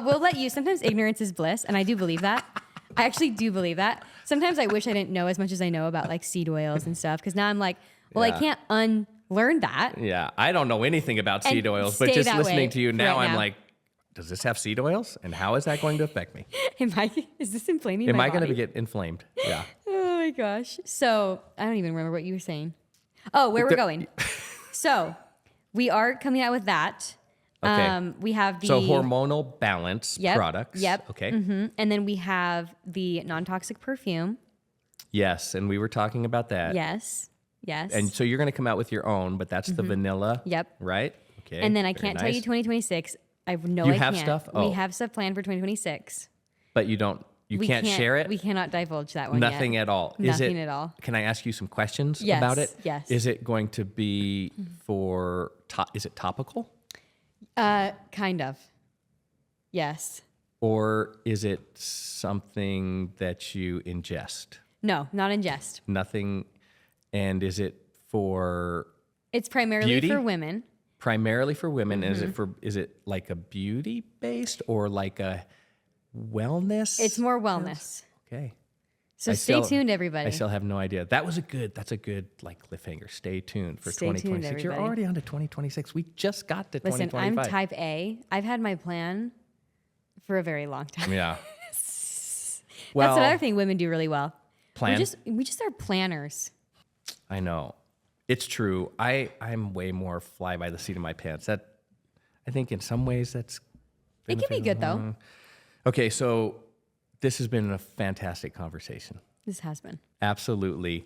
We'll let you. Sometimes ignorance is bliss, and I do believe that. I actually do believe that. Sometimes I wish I didn't know as much as I know about like seed oils and stuff, because now I'm like, well, Yeah. I can't unlearn that. yeah. I don't know anything about seed And oils, but stay just that listening way to you now, right I'm now. like, does this have seed oils, and how is that going to affect me? Is this inflaming Am my I going to body? get inflamed? Yeah. Oh my gosh. So I don't even remember what you were saying. Oh, where we're going. So we are coming out with that. Okay. We have the So hormonal balance Yep, products. Yep. Okay. And then we have the non-toxic perfume. Yes, and we were talking about that. Yes. Yes. And so you're going to come out with your own, but that's the vanilla. Yep. Right? Okay. And then I very can't tell you nice. 2026. I know You I have can't. stuff? Oh. We have stuff planned for 2026. But you can't share it? We cannot divulge that one Nothing yet. at all. Nothing at all. Can I ask you some questions Yes, about it? yes. Is it going to be is it topical? Kind of. Yes. Or is it something that you ingest? No, not ingest. Nothing. And is it for It's primarily Beauty? for women. primarily for women? Mm-hmm. Is it like a beauty based or like a wellness? It's more wellness. Okay. So I stay still- tuned, everybody. I still have no idea. That's a good like cliffhanger. Stay tuned for Stay tuned, 2026. You're everybody. already on to 2026. We just got to Listen, 2025. I'm type A. I've had my plan for a very long time. Yeah. That's Well, another thing women do really well. plan. We just are planners. I know. It's true. I'm way more fly by the seat of my pants. That I think in some ways that's It can be good though. Okay, so this has been a fantastic conversation. This has been Absolutely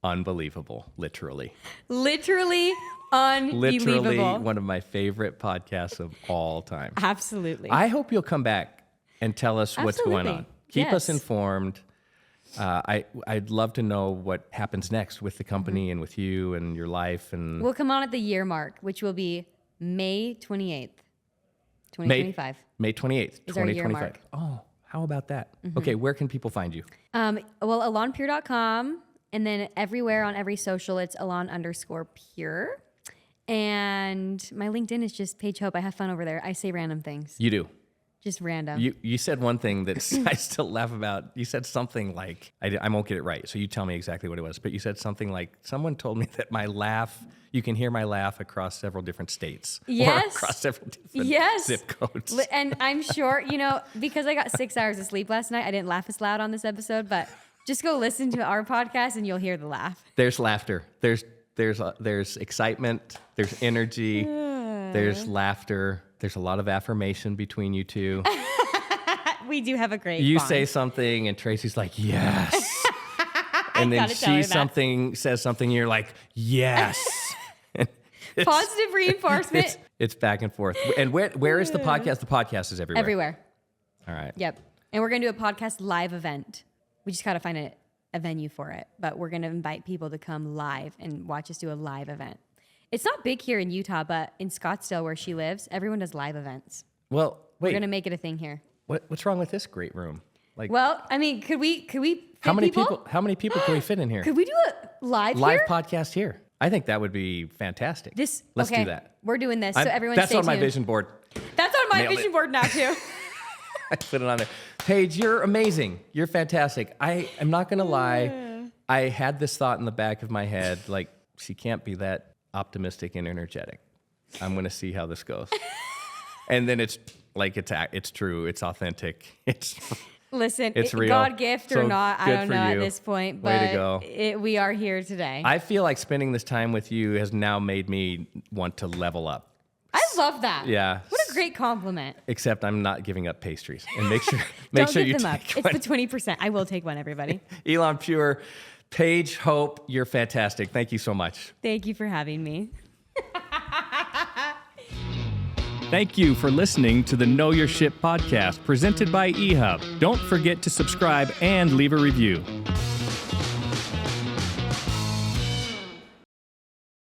unbelievable, literally. literally unbelievable. Literally one of my favorite podcasts of all time. Absolutely. I hope you'll come back and tell us what's going Absolutely. on. Keep us Yes. informed. I'd love to know what happens next with the company and with you and your life. And We'll come on at the year mark, which will be May 28th, 2025. May 28th, Is our year 2025. mark. Oh, How about that? Okay, where can people find you? Well, elanpure.com, and then everywhere on every social, it's Elan_Pure. And my LinkedIn is just Paige Hope. I have fun over there. I say random things, You do. just random. You said one thing that I still laugh about. You said something like, I won't get it right, so you tell me exactly what it was. But you said something like, someone told me that my laugh, you can hear my laugh across several different states. Yes. Or across several different zip codes. And I'm sure, because I got 6 hours of sleep last night, I didn't laugh as loud on this episode, but just go listen to our podcast and you'll hear the laugh. There's laughter. There's excitement. There's energy. There's laughter. There's a lot of affirmation between you two. We do have a great You bond. say something and Tracy's like, yes. And then she says something, and you're like, yes. Positive reinforcement. It's back and forth. And where is the podcast? The podcast is everywhere. Everywhere. All right. Yep. And we're going to do a podcast live event. We just got to find a venue for it. But we're going to invite people to come live and watch us do a live event. It's not big here in Utah, but in Scottsdale, where she lives, everyone does live events. Well, We're wait. going to make it a thing here. What's wrong with this great room? Like, Well, I mean, could we fit how many people can we fit in here? Could we do a live Live here? podcast here. I think that would be fantastic. Let's okay, do that. We're doing this, so everyone That's stay on my tuned. vision board. That's on my Nailed vision it. board now, too. I put it on there. Paige, you're amazing. You're fantastic. I am not going to lie. I had this thought in the back of my head, like, she can't be that optimistic and energetic. I'm going to see how this goes. And then it's like, it's true. It's authentic. Listen, It's real. God gift or So not, I good don't for know at you. this point, Way to but go. We are here today. I feel like spending this time with you has now made me want to level up. I love that. Yeah. What a great compliment. Except I'm not giving up pastries. And make sure Don't you give them up. take It's one. the 20%. I will take one, everybody. Elan Pure, Paige Hope, you're fantastic. Thank you so much. Thank you for having me. Thank you for listening to the Know Your Ship podcast presented by eHub. Don't forget to subscribe and leave a review.